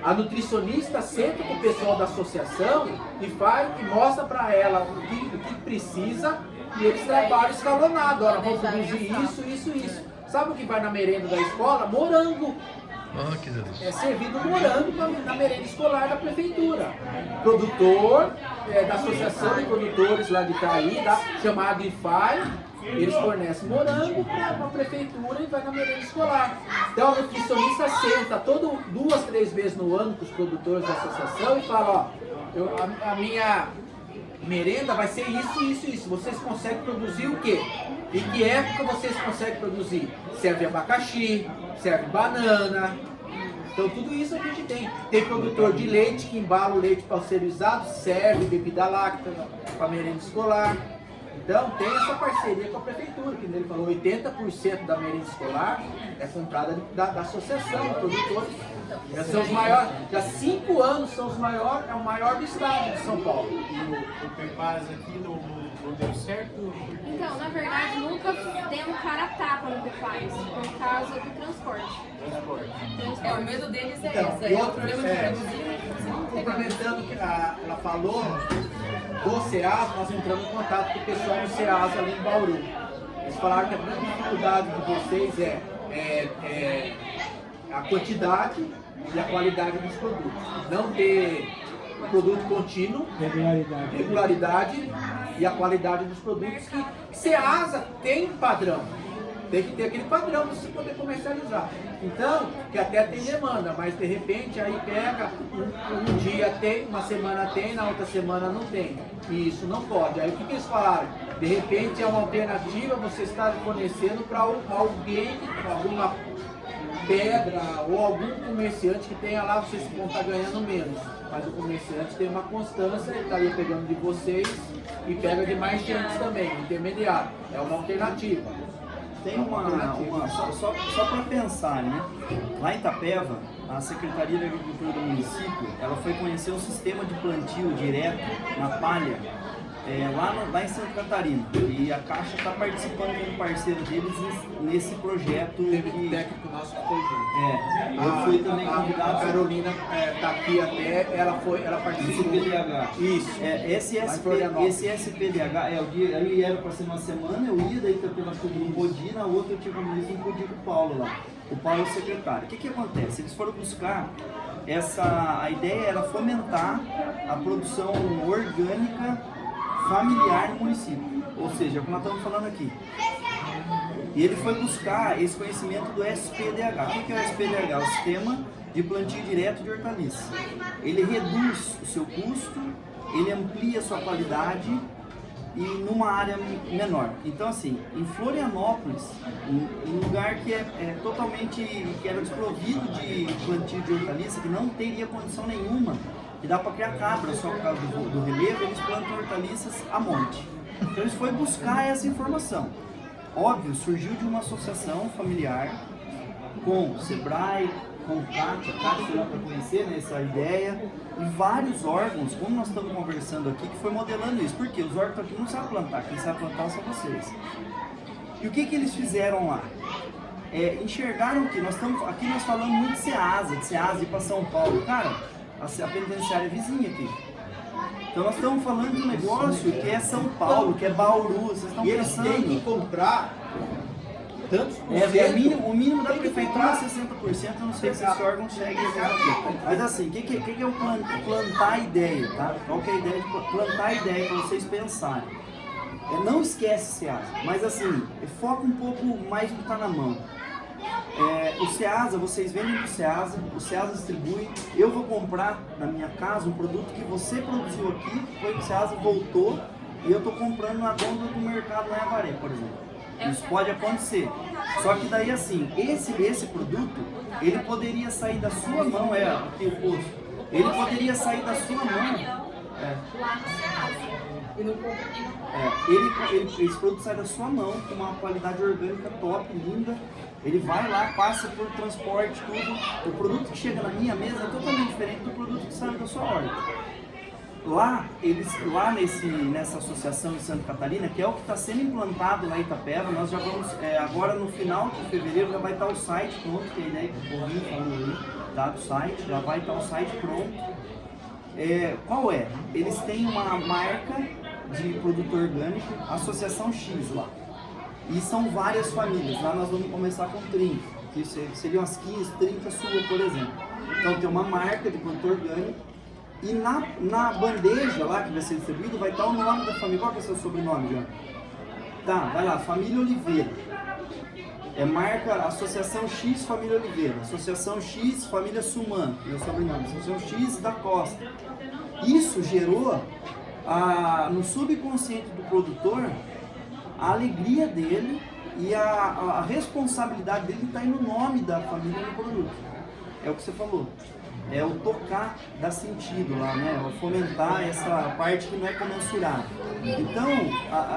A nutricionista senta com o pessoal da associação e mostra para ela o que precisa e eles trabalham escalonado. Olha, vamos produzir isso. Sabe o que vai na merenda da escola? Morango. Que delícia. É servido morango na merenda escolar da prefeitura. Produtor da associação de produtores lá de Itaí, chamado IFAI, eles fornecem morango para a prefeitura e vai na merenda escolar. Então a nutricionista senta 2, 3 vezes no ano com os produtores da associação e fala, a minha merenda vai ser isso. Vocês conseguem produzir o quê? Em que época vocês conseguem produzir? Serve abacaxi, serve banana. Então tudo isso a gente tem. Tem produtor de leite que embala o leite pasteurizado, serve bebida láctea para merenda escolar. Então tem essa parceria com a prefeitura, que ele falou 80% da merenda escolar é comprada da associação de produtores. São os maiores, já 5 anos são os maiores, é o maior do estado de São Paulo. E o PEPAS aqui não deu certo? Então, na verdade, nunca demos cara a tapa no PEPAS, por causa do transporte. O medo deles é Então, esse, é o problema de produzir. Complementando o que ela falou, do Ceasa, nós entramos em contato com o pessoal do Ceasa ali em Bauru. Eles falaram que a grande dificuldade de vocês é a quantidade e a qualidade dos produtos. Não ter produto contínuo, regularidade e a qualidade dos produtos que Ceasa tem padrão. Tem que ter aquele padrão para você poder comercializar. Então, que até tem demanda, mas de repente aí pega, um dia tem, uma semana tem, na outra semana não tem. E isso não pode. Aí o que eles falaram? De repente é uma alternativa, você está fornecendo para alguém, alguma pedra ou algum comerciante que tenha lá, vocês vão estar ganhando menos. Mas o comerciante tem uma constância, ele estaria pegando de vocês e pega de mais gente também, intermediário. É uma alternativa. tem só para pensar, né? Lá em Itapeva, a Secretaria da Agricultura do município, ela foi conhecer um sistema de plantio direto na palha, lá em Santa Catarina. E a Caixa está participando como parceiro deles nesse projeto. Teve um técnico nosso que foi junto. Eu fui também convidado. A Carolina está aqui até, ela participou. SPDH. Isso. Esse SPDH, ele era para ser uma semana, eu ia, daí pela tudo não podia, na outra eu tive uma visita, não podia com o Paulo lá. O Paulo é o secretário. O que acontece? Eles foram buscar a ideia era fomentar a produção orgânica familiar no município, ou seja, como nós estamos falando aqui. E ele foi buscar esse conhecimento do SPDH. O que é o SPDH? O Sistema de Plantio Direto de Hortaliças. Ele reduz o seu custo, ele amplia a sua qualidade e numa área menor. Então assim, em Florianópolis, um lugar que que era desprovido de plantio de hortaliça, que não teria condição nenhuma, que dá para criar cabra só por causa do relevo, eles plantam hortaliças a monte. Então eles foram buscar essa informação. Óbvio, surgiu de uma associação familiar com o Sebrae, com o CAT foi lá para conhecer, né, essa ideia, e vários órgãos, como nós estamos conversando aqui, que foi modelando isso. Porque os órgãos aqui não sabem plantar, quem sabe plantar são vocês. E o que eles fizeram lá? Enxergaram que nós falamos muito de Ceasa, de ir para São Paulo. Cara, a penitenciária é vizinha aqui. Então nós estamos falando de um negócio que é São Paulo, que é Bauru, vocês estão pensando. Eles têm que comprar tantos por cento. O mínimo da prefeitura é 60%, eu não sei se esse órgão segue aqui. Mas assim, o que é o plantar a ideia, tá? Qual que é a ideia de plantar a ideia para vocês pensarem? Não esquece Ceasa, mas assim, foca um pouco mais no que está na mão. O Ceasa, vocês vendem pro Ceasa, o Ceasa distribui, eu vou comprar na minha casa um produto que você produziu aqui, foi que o Ceasa voltou e eu estou comprando na dona do mercado lá em Avaré, por exemplo. Isso pode acontecer. Só que daí assim, esse produto, ele poderia sair da sua mão, aqui o posto, ele poderia sair da sua mão. Lá no Ceasa. Esse produto sai da sua mão com uma qualidade orgânica top, linda. Ele vai lá, passa por transporte, tudo. O produto que chega na minha mesa é totalmente diferente do produto que sai da sua horta. Lá nessa associação de Santa Catarina, que é o que está sendo implantado lá em Itapeva, nós já vamos, agora no final de fevereiro já vai estar o site pronto, que é a ideia que o Paulinho falou aí, tá? Do site, já vai estar o site pronto. Qual é? Eles têm uma marca de produto orgânico, Associação X lá. E são várias famílias, lá nós vamos começar com 30, que seriam as 15, 30 sua, por exemplo. Então tem uma marca de produto orgânico e na bandeja lá que vai ser distribuído vai estar o nome da família. Qual que é o seu sobrenome, João? Tá, vai lá, Família Oliveira. Marca Associação X Família Oliveira, Associação X Família Suman, meu sobrenome, Associação X da Costa. Isso gerou no subconsciente do produtor a alegria dele e a responsabilidade dele está aí no nome da família no produto. É o que você falou. É o tocar, dar sentido lá, né? O fomentar essa parte que não é comensurável. Então,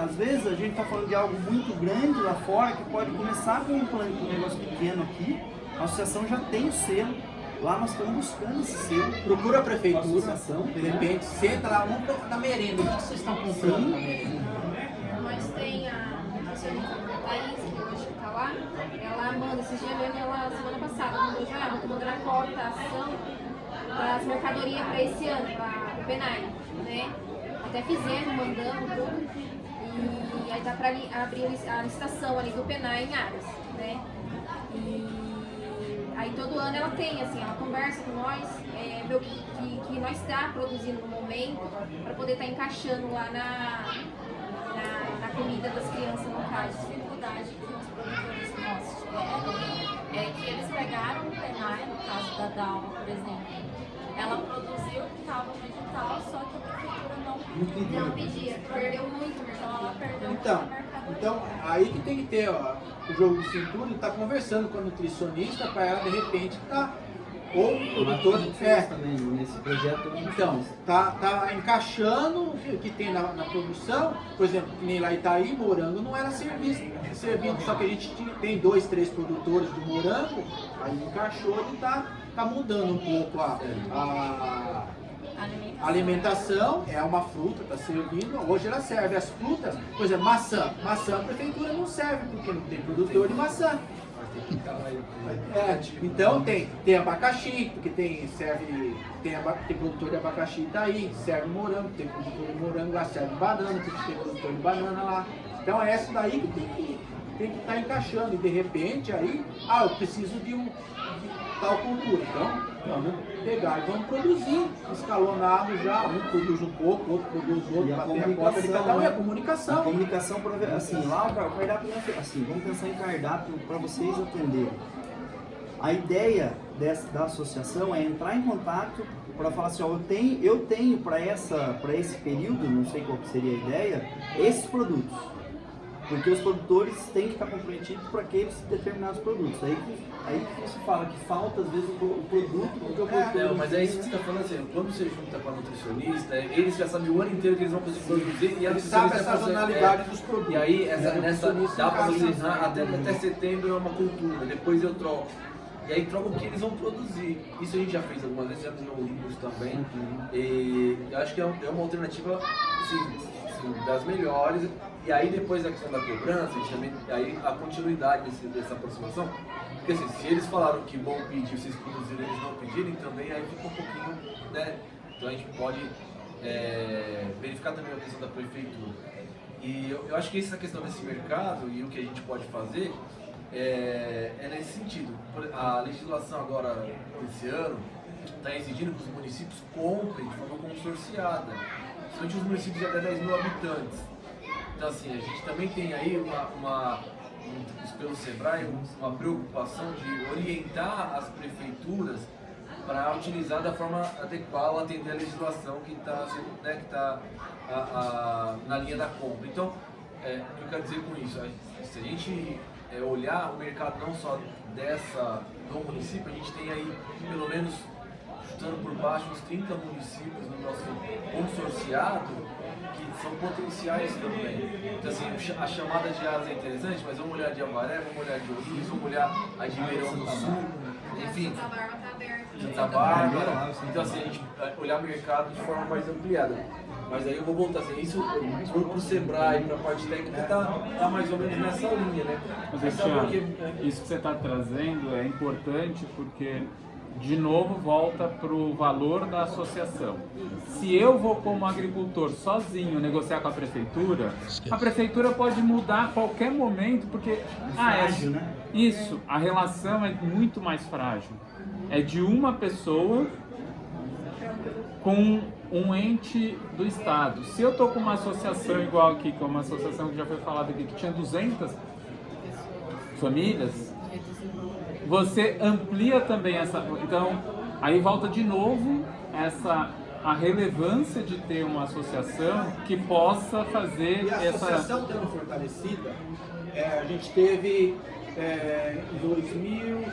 às vezes a gente está falando de algo muito grande lá fora que pode começar com um negócio pequeno aqui. A associação já tem o selo. Lá nós estamos buscando esse selo. Procura a prefeitura, de repente, senta lá, vamos na merenda. O que vocês estão comprando na merenda? Nós tem a Thaís, que hoje está lá, ela manda, esses dias mesmo, ela semana passada, mandou já, vou mandar a cotação das mercadorias para esse ano, para o Penai, né? Até fizemos, mandamos tudo, e aí dá para abrir a licitação ali do Penai em Aras, né? E aí todo ano ela tem, assim, ela conversa com nós, vê o que nós está produzindo no momento, para poder estar encaixando lá na comida das crianças no caso. A dificuldade que os produtores nossos tiveram é que eles pegaram o Penai, no caso da Dalma, por exemplo. Ela produziu o que estava no edital, só que a prefeitura não pedia. Perdeu muito, então ela perdeu muito no mercado. Então, aí que tem que ter o jogo de cintura e estar conversando com a nutricionista para ela, de repente, estar ou o produtor também nesse projeto. Então, tá encaixando o que tem na produção. Por exemplo, que nem lá em Itaí, morango não era servido, só que a gente tem 2, 3 produtores de morango, aí encaixou e tá mudando um pouco a alimentação. É uma fruta, está servindo. Hoje ela serve as frutas, por exemplo, maçã. Maçã a prefeitura não serve porque não tem produtor de maçã. Então tem abacaxi, porque tem produtor de abacaxi daí, serve morango, tem produtor de morango lá, serve banana, porque tem produtor de banana lá. Então é essa daí que tem que estar encaixando, e de repente aí, eu preciso de tal cultura, então vamos pegar e vamos produzir escalonado já, um produz um pouco, outro produz outro, para ter a cota de cada um, é a comunicação. A comunicação, assim, lá o cardápio, assim, vamos pensar em cardápio para vocês atenderem. A ideia da associação é entrar em contato para falar assim, eu tenho para esse período, não sei qual que seria a ideia, esses produtos. Porque os produtores têm que estar comprometidos para aqueles determinados produtos. Aí que você fala que falta, às vezes, o produto. Porque o produto mas é isso que você está falando assim, quando você junta com a nutricionista, eles já sabem o ano inteiro que eles vão conseguir produzir, e a nutricionista sabe a sazonalidade dos produtos. E aí, dá para utilizar até setembro é uma cultura, depois eu troco. E aí troca o que eles vão produzir. Isso a gente já fez algumas vezes, já no livros também. E eu acho que é uma alternativa assim, das melhores. E aí depois a questão da cobrança, a gente também, aí a continuidade dessa aproximação. Porque assim, se eles falaram que vão pedir, vocês produzirem, eles não pedirem, também aí fica um pouquinho, né? Então a gente pode verificar também a questão da prefeitura. E eu acho que essa questão desse mercado e o que a gente pode fazer é nesse sentido. A legislação agora, esse ano, está exigindo que os municípios comprem de forma consorciada, principalmente os municípios de até 10 mil habitantes. Então assim, a gente também tem aí pelo SEBRAE, uma preocupação de orientar as prefeituras para utilizar da forma adequada, atender a legislação que está na linha da compra. Então, o que eu quero dizer com isso? Se a gente olhar o mercado não só do município, a gente tem aí, pelo menos, chutando por baixo, uns 30 municípios no nosso consorciado que são potenciais também. Então, assim, a chamada de Aras é interessante, mas vamos olhar de Avaré, vamos olhar de Ourinhos, vamos olhar a de Ribeirão do Sul, enfim, Santa Bárbara. Então, assim, a gente olhar o mercado de forma mais ampliada. Mas aí eu vou voltar assim, isso para o SEBRAE, para a parte técnica, tá mais ou menos nessa linha, né? Mas, Thiago, isso que você está trazendo é importante porque, de novo, volta para o valor da associação. Se eu vou, como agricultor, sozinho negociar com a prefeitura pode mudar a qualquer momento, porque frágil, né? Isso, a relação é muito mais frágil. É de uma pessoa com um ente do Estado. Se eu estou com uma associação igual aqui, que é uma associação que já foi falada aqui, que tinha 200 famílias, você amplia também essa... Então, aí volta de novo a relevância de ter uma associação que possa fazer e a associação tendo fortalecida, a gente teve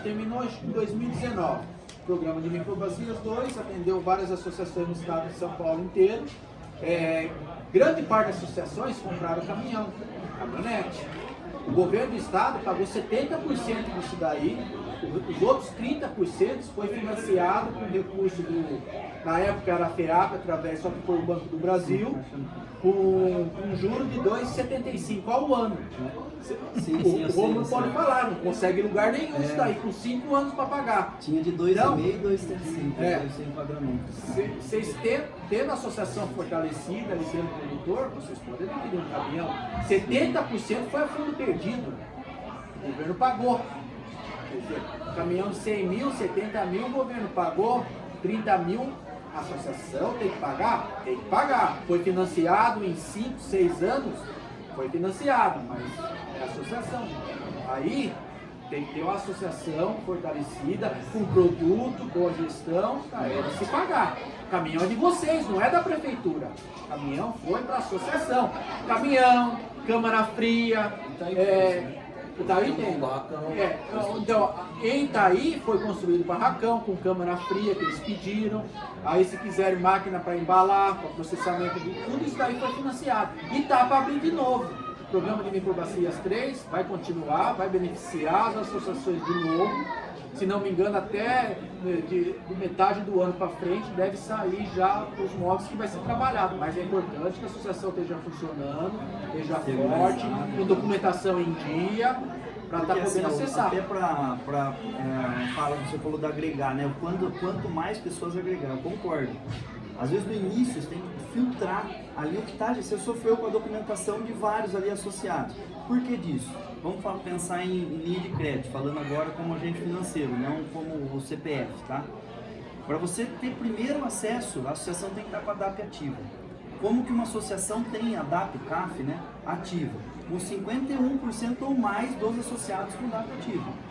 terminou em 2019. Programa de Microbacias 2, atendeu várias associações no estado de São Paulo inteiro. Grande parte das associações compraram caminhonete. O governo do estado pagou 70% disso daí, os outros 30% foi financiado com recurso na época era a FEAP, através só que foi o Banco do Brasil, com um juro de 2,75 ao ano. O Romulo pode falar, não consegue lugar nenhum isso daí, com 5 anos para pagar. Tinha de 2,5 e 2,75 sem pagamento. Vocês tendo a associação fortalecida, ali sendo produtor, vocês podem adquirir um caminhão. 70% foi a fundo perdido. O governo pagou. Quer dizer, caminhão de 100 mil, 70 mil, o governo pagou, 30 mil, a associação tem que pagar? Tem que pagar. Foi financiado em 5, 6 anos, foi financiado, mas é a associação. Aí tem que ter uma associação fortalecida, com produto, com a gestão, para ele se pagar. O caminhão é de vocês, não é da prefeitura. O caminhão foi para a associação. Caminhão, câmara fria, Itaí tem. Então, em Itaí foi construído barracão com câmara fria que eles pediram. Aí se quiserem máquina para embalar, para processamento de tudo, isso daí foi financiado. E está para abrir de novo. O programa de microbacias 3 vai continuar, vai beneficiar as associações de novo. Se não me engano, até de metade do ano para frente deve sair já os móveis que vai ser trabalhado. Mas é importante que a associação esteja funcionando, esteja forte, com documentação em dia, para estar podendo acessar. Até você falou de agregar, né? Quanto mais pessoas agregar, eu concordo. Às vezes no início você tem que filtrar ali o que está, você sofreu com a documentação de vários ali associados. Por que disso? Vamos pensar em linha de crédito, falando agora como agente financeiro, não como o CPF, tá? Para você ter primeiro acesso, a associação tem que estar com a DAP ativa. Como que uma associação tem a DAP, CAF, né, ativa? Com 51% ou mais dos associados com DAP ativa.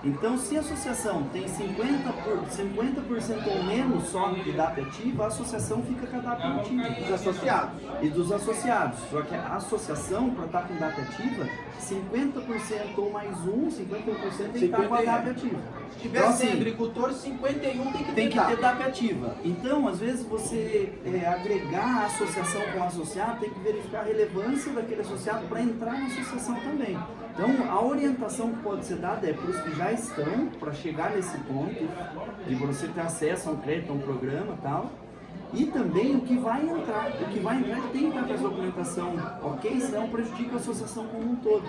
Então, se a associação tem 50% ou menos só de DAP ativa, a associação fica com a DAP ativa. Dos associados. E dos associados. Só que a associação, para estar com DAP ativa, 50% ou mais 51% tem que estar com a DAP ativa. Se tiver então, 100 agricultores, 51 tem que ter DAP ativa. Então, às vezes, você agregar a associação com o associado, tem que verificar a relevância daquele associado para entrar na associação também. Então, a orientação que pode ser dada é para os que já estão, para chegar nesse ponto, de você ter acesso a um crédito, a um programa e tal, e também o que vai entrar. O que vai entrar tem que estar com a documentação ok, senão prejudica a associação como um todo.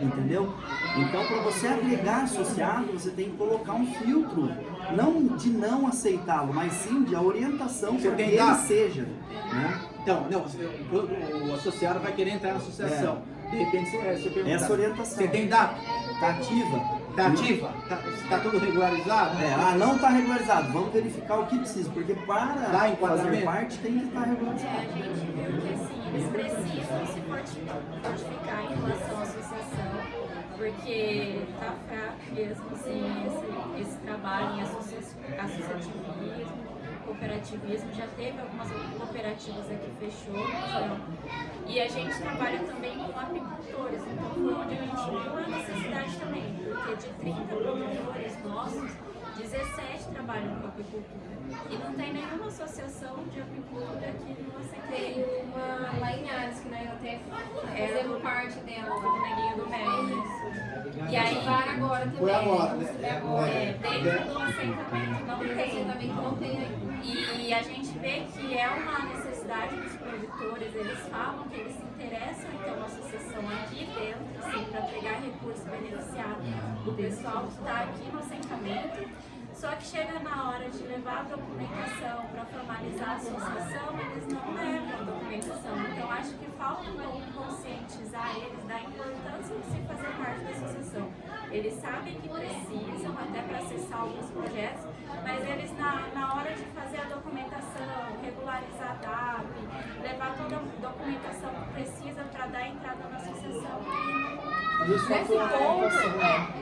Entendeu? Então, para você agregar associado, você tem que colocar um filtro, não de não aceitá-lo, mas sim de a orientação para que ele seja. Né? Então, não, o associado vai querer entrar na associação. De repente você pergunta, essa orientação. Você tem DAP? Está ativa? Está ativa? Está tudo regularizado? Não está regularizado. Vamos verificar o que precisa, porque para fazer parte tem que estar regularizado. A gente viu que assim, eles precisam se fortificar em relação à associação, porque está fraco mesmo assim, esse trabalho em associativismo, cooperativismo. Já teve algumas cooperativas aqui fechou então, e a gente trabalha também com apicultores, então foi onde a gente viu a necessidade também, porque de 30 produtores nossos, 17 trabalham com apicultura e não tem nenhuma associação de apicultura aqui no Nossa. Tem uma lá em Ares, que nós até fazemos parte dela, do Neguinho do Médio. E aí vai agora também. Foi agora, né? Dentro do assentamento não tem ainda. E a gente vê que é uma necessidade dos produtores, eles falam que eles se interessam em ter uma associação aqui dentro, assim, para pegar recursos beneficiados do pessoal que está aqui no assentamento. Só que chega na hora de levar a documentação para formalizar a associação, eles não levam a documentação. Então acho que falta um pouco conscientizar eles da importância de se fazer parte da associação. Eles sabem que precisam, até para acessar alguns projetos, mas eles na hora de fazer a documentação, regularizar a DAP, levar toda a documentação que precisa para dar entrada na associação.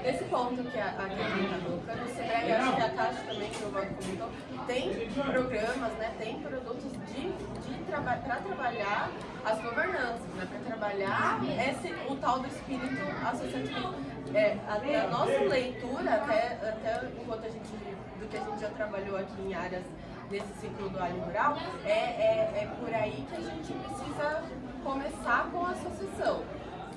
Nesse ponto que a Kelly está colocando, o Sebrae, acho que a Caixa também, que o Banco comentou, tem programas, né, tem produtos para trabalhar as governanças, né, para trabalhar o tal do espírito associativo. A nossa leitura, até enquanto do que a gente já trabalhou aqui em áreas nesse ciclo do alho rural, é por aí que a gente precisa começar com a associação.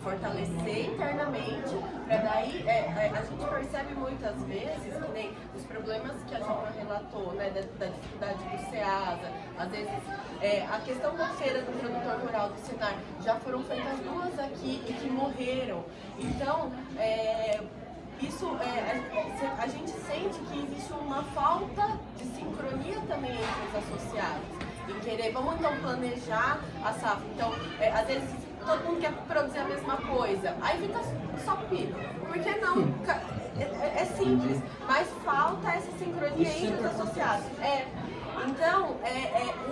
Fortalecer internamente, para daí a gente percebe muitas vezes que nem os problemas que a Joana relatou, né, da dificuldade do SEASA, às vezes a questão da feira do produtor rural do Senar, já foram feitas 2 aqui e que morreram. Então, a gente sente que existe uma falta de sincronia também entre os associados, em querer, vamos então planejar a safra. Então, às vezes todo mundo quer produzir a mesma coisa, aí fica só pepino. Por que não? É simples, mas falta essa sincronia entre os associados. Então,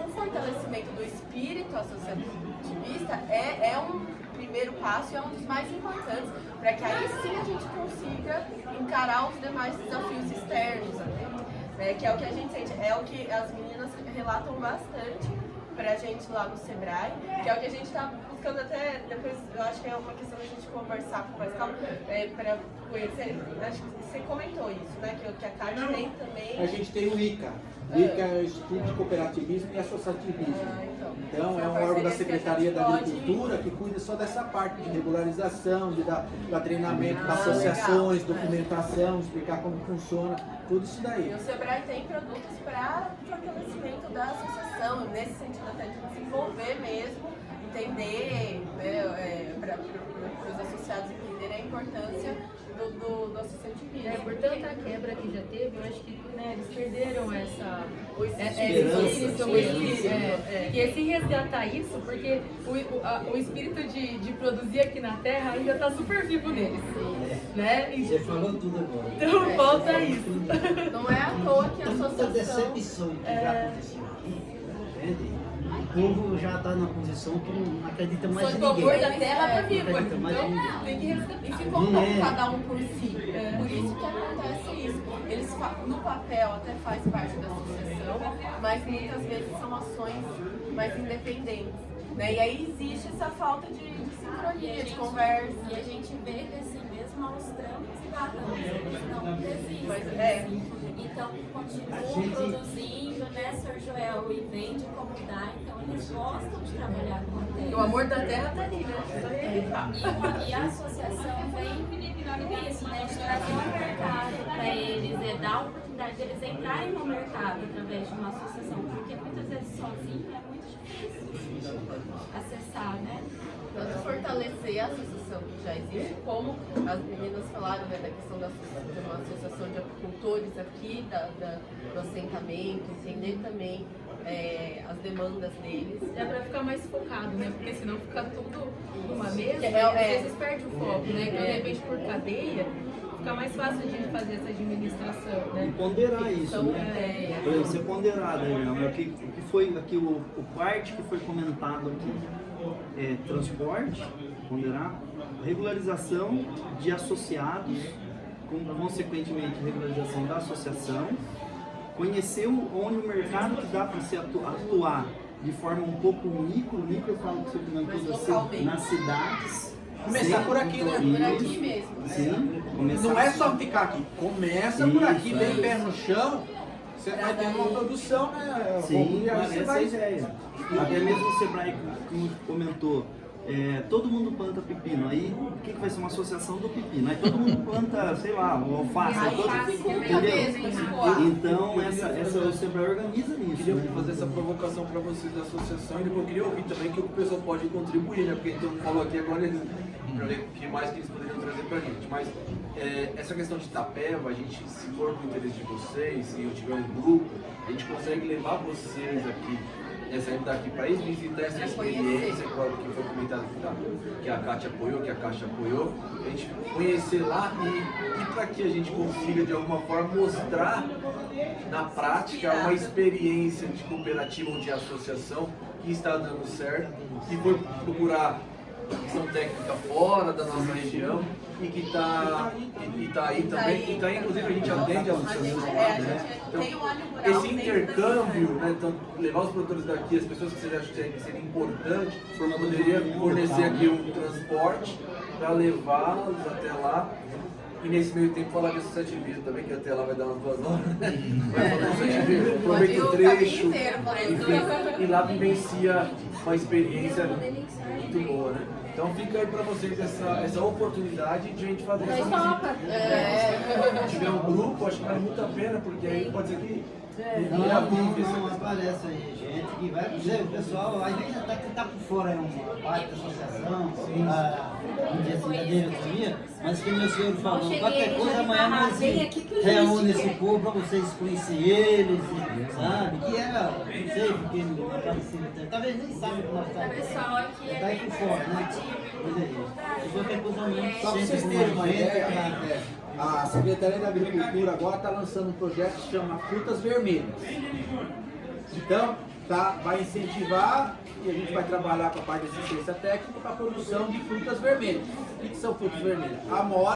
um fortalecimento do espírito associativista é um primeiro passo e é um dos mais importantes, para que aí sim a gente consiga encarar os demais desafios externos, que é o que a gente sente, é o que as meninas relatam bastante, pra gente lá no Sebrae, que é o que a gente tá buscando até, depois eu acho que é uma questão da gente conversar com mais calma, pra conhecer, acho que você comentou isso, né, que a CAT tem também. A gente tem o ICA. O ICA é o Instituto de Cooperativismo e Associativismo. Então é um órgão da Secretaria da Agricultura que cuida só dessa parte de regularização, de dar treinamento para associações, documentação, explicar como funciona, tudo isso daí. E o Sebrae tem produtos para fortalecimento da associação, nesse sentido até de desenvolver mesmo, entender, né, para os associados entenderem a importância do associativismo. Por tanta quebra que já teve, eu acho que eles perderam essa espírito. E esse resgatar isso, porque o espírito de produzir aqui na terra ainda está super vivo neles. Né? Você falou tudo agora. Então falta isso. Não é à toa que a Tanta associação... decepção que já aconteceu aqui, entende? O povo já está na posição que não acredita mais em ninguém. Só que o da terra tá vivo, Não acredita mais em ninguém. então tem que resgatar. E ficou um pouco cada um por si. Por isso que acontece isso. Eles no papel até faz parte da associação, mas muitas vezes são ações mais independentes. Né? E aí existe essa falta de sincronia, de conversa. E a gente vê que assim, mesmo aos trancos e barrancos, eles não desistem. Mas, então, continuam produzindo, né, Sr. Joel, e vende como dá, então eles gostam de trabalhar com a terra. E o amor da terra tá ali, né? E a associação vem isso, né, de trazer um mercado para eles, dar a oportunidade de eles entrarem no mercado através de uma associação, porque muitas vezes sozinho é muito difícil acessar, né? Tanto fortalecer a associação que já existe, como as meninas falaram, né, da questão de uma associação de apicultores aqui, do assentamento, entender também as demandas deles. É para ficar mais focado, né? Porque senão fica tudo numa mesa, às vezes perde o foco, né? Então, de repente, por cadeia, fica mais fácil de fazer essa administração, né? E ponderar isso, né? Por exemplo, você ponderar, né? O que foi aqui, o parte que foi comentado aqui, transporte, ponderar, regularização de associados, consequentemente regularização da associação, conhecer onde o mercado que dá para se atuar de forma um pouco micro, eu falo que você comentou nas cidades. Começar por aqui, né? Por aqui mesmo. Sim, não é só ficar aqui, começa por aqui, bem pé no chão, você vai ter uma produção, né? Sim, essa é a ideia. Até mesmo o Sebrae que comentou, todo mundo planta pepino, aí o que vai ser uma associação do pepino? Aí todo mundo planta, sei lá, o alface, entendeu? Então o Sebrae organiza isso. Eu queria fazer essa provocação para vocês da associação e depois eu queria ouvir também que o pessoal pode contribuir, né? Porque então falou aqui agora para ver o que mais que eles poderiam trazer para a gente. Mas essa questão de Itapeva, a gente, se for do interesse de vocês, se eu tiver um grupo, a gente consegue levar vocês aqui, saindo daqui para ir visitar essa experiência que foi comentado que a Kátia apoiou, que a Caixa apoiou, a gente conhecer lá e para que a gente consiga de alguma forma mostrar na prática uma experiência de cooperativa ou de associação que está dando certo, que foi procurar questão técnica fora da nossa região e que está aí também, e tá, inclusive a gente atende a associação lá, né? Então, esse intercâmbio, né, então, levar os produtores daqui, as pessoas que vocês acham que seria importante, poderia fornecer aqui um transporte para levá-los até lá. E nesse meio tempo falar de associativismo também, que até lá vai dar umas 2 horas, né? Vai falar de associativismo, aproveita o trecho e lá vivencia uma experiência muito boa, né? Então fica aí para vocês essa oportunidade de a gente fazer essa visita. Se tiver um grupo, acho que vale muito a pena, porque aí pode ser que Não aparece aí, gente que vai dizer, o pessoal, às vezes tá por fora é uma parte da associação, um dia assim, da diretoria, mas que meu senhor falou, qualquer coisa amanhã nós reúne esse povo para vocês conhecerem eles, sabe? Que não sei, porque não apareceu, talvez nem sabe como está. Pessoal aqui Tá aí por fora, né? Pois é isso. Se qualquer coisa amanhã, Só para vocês terem uma ideia, a Secretaria da Agricultura agora está lançando um projeto que chama Frutas Vermelhas. Então, vai incentivar e a gente vai trabalhar com a parte de assistência técnica para a produção de frutas vermelhas. O que são frutas vermelhas? Amora.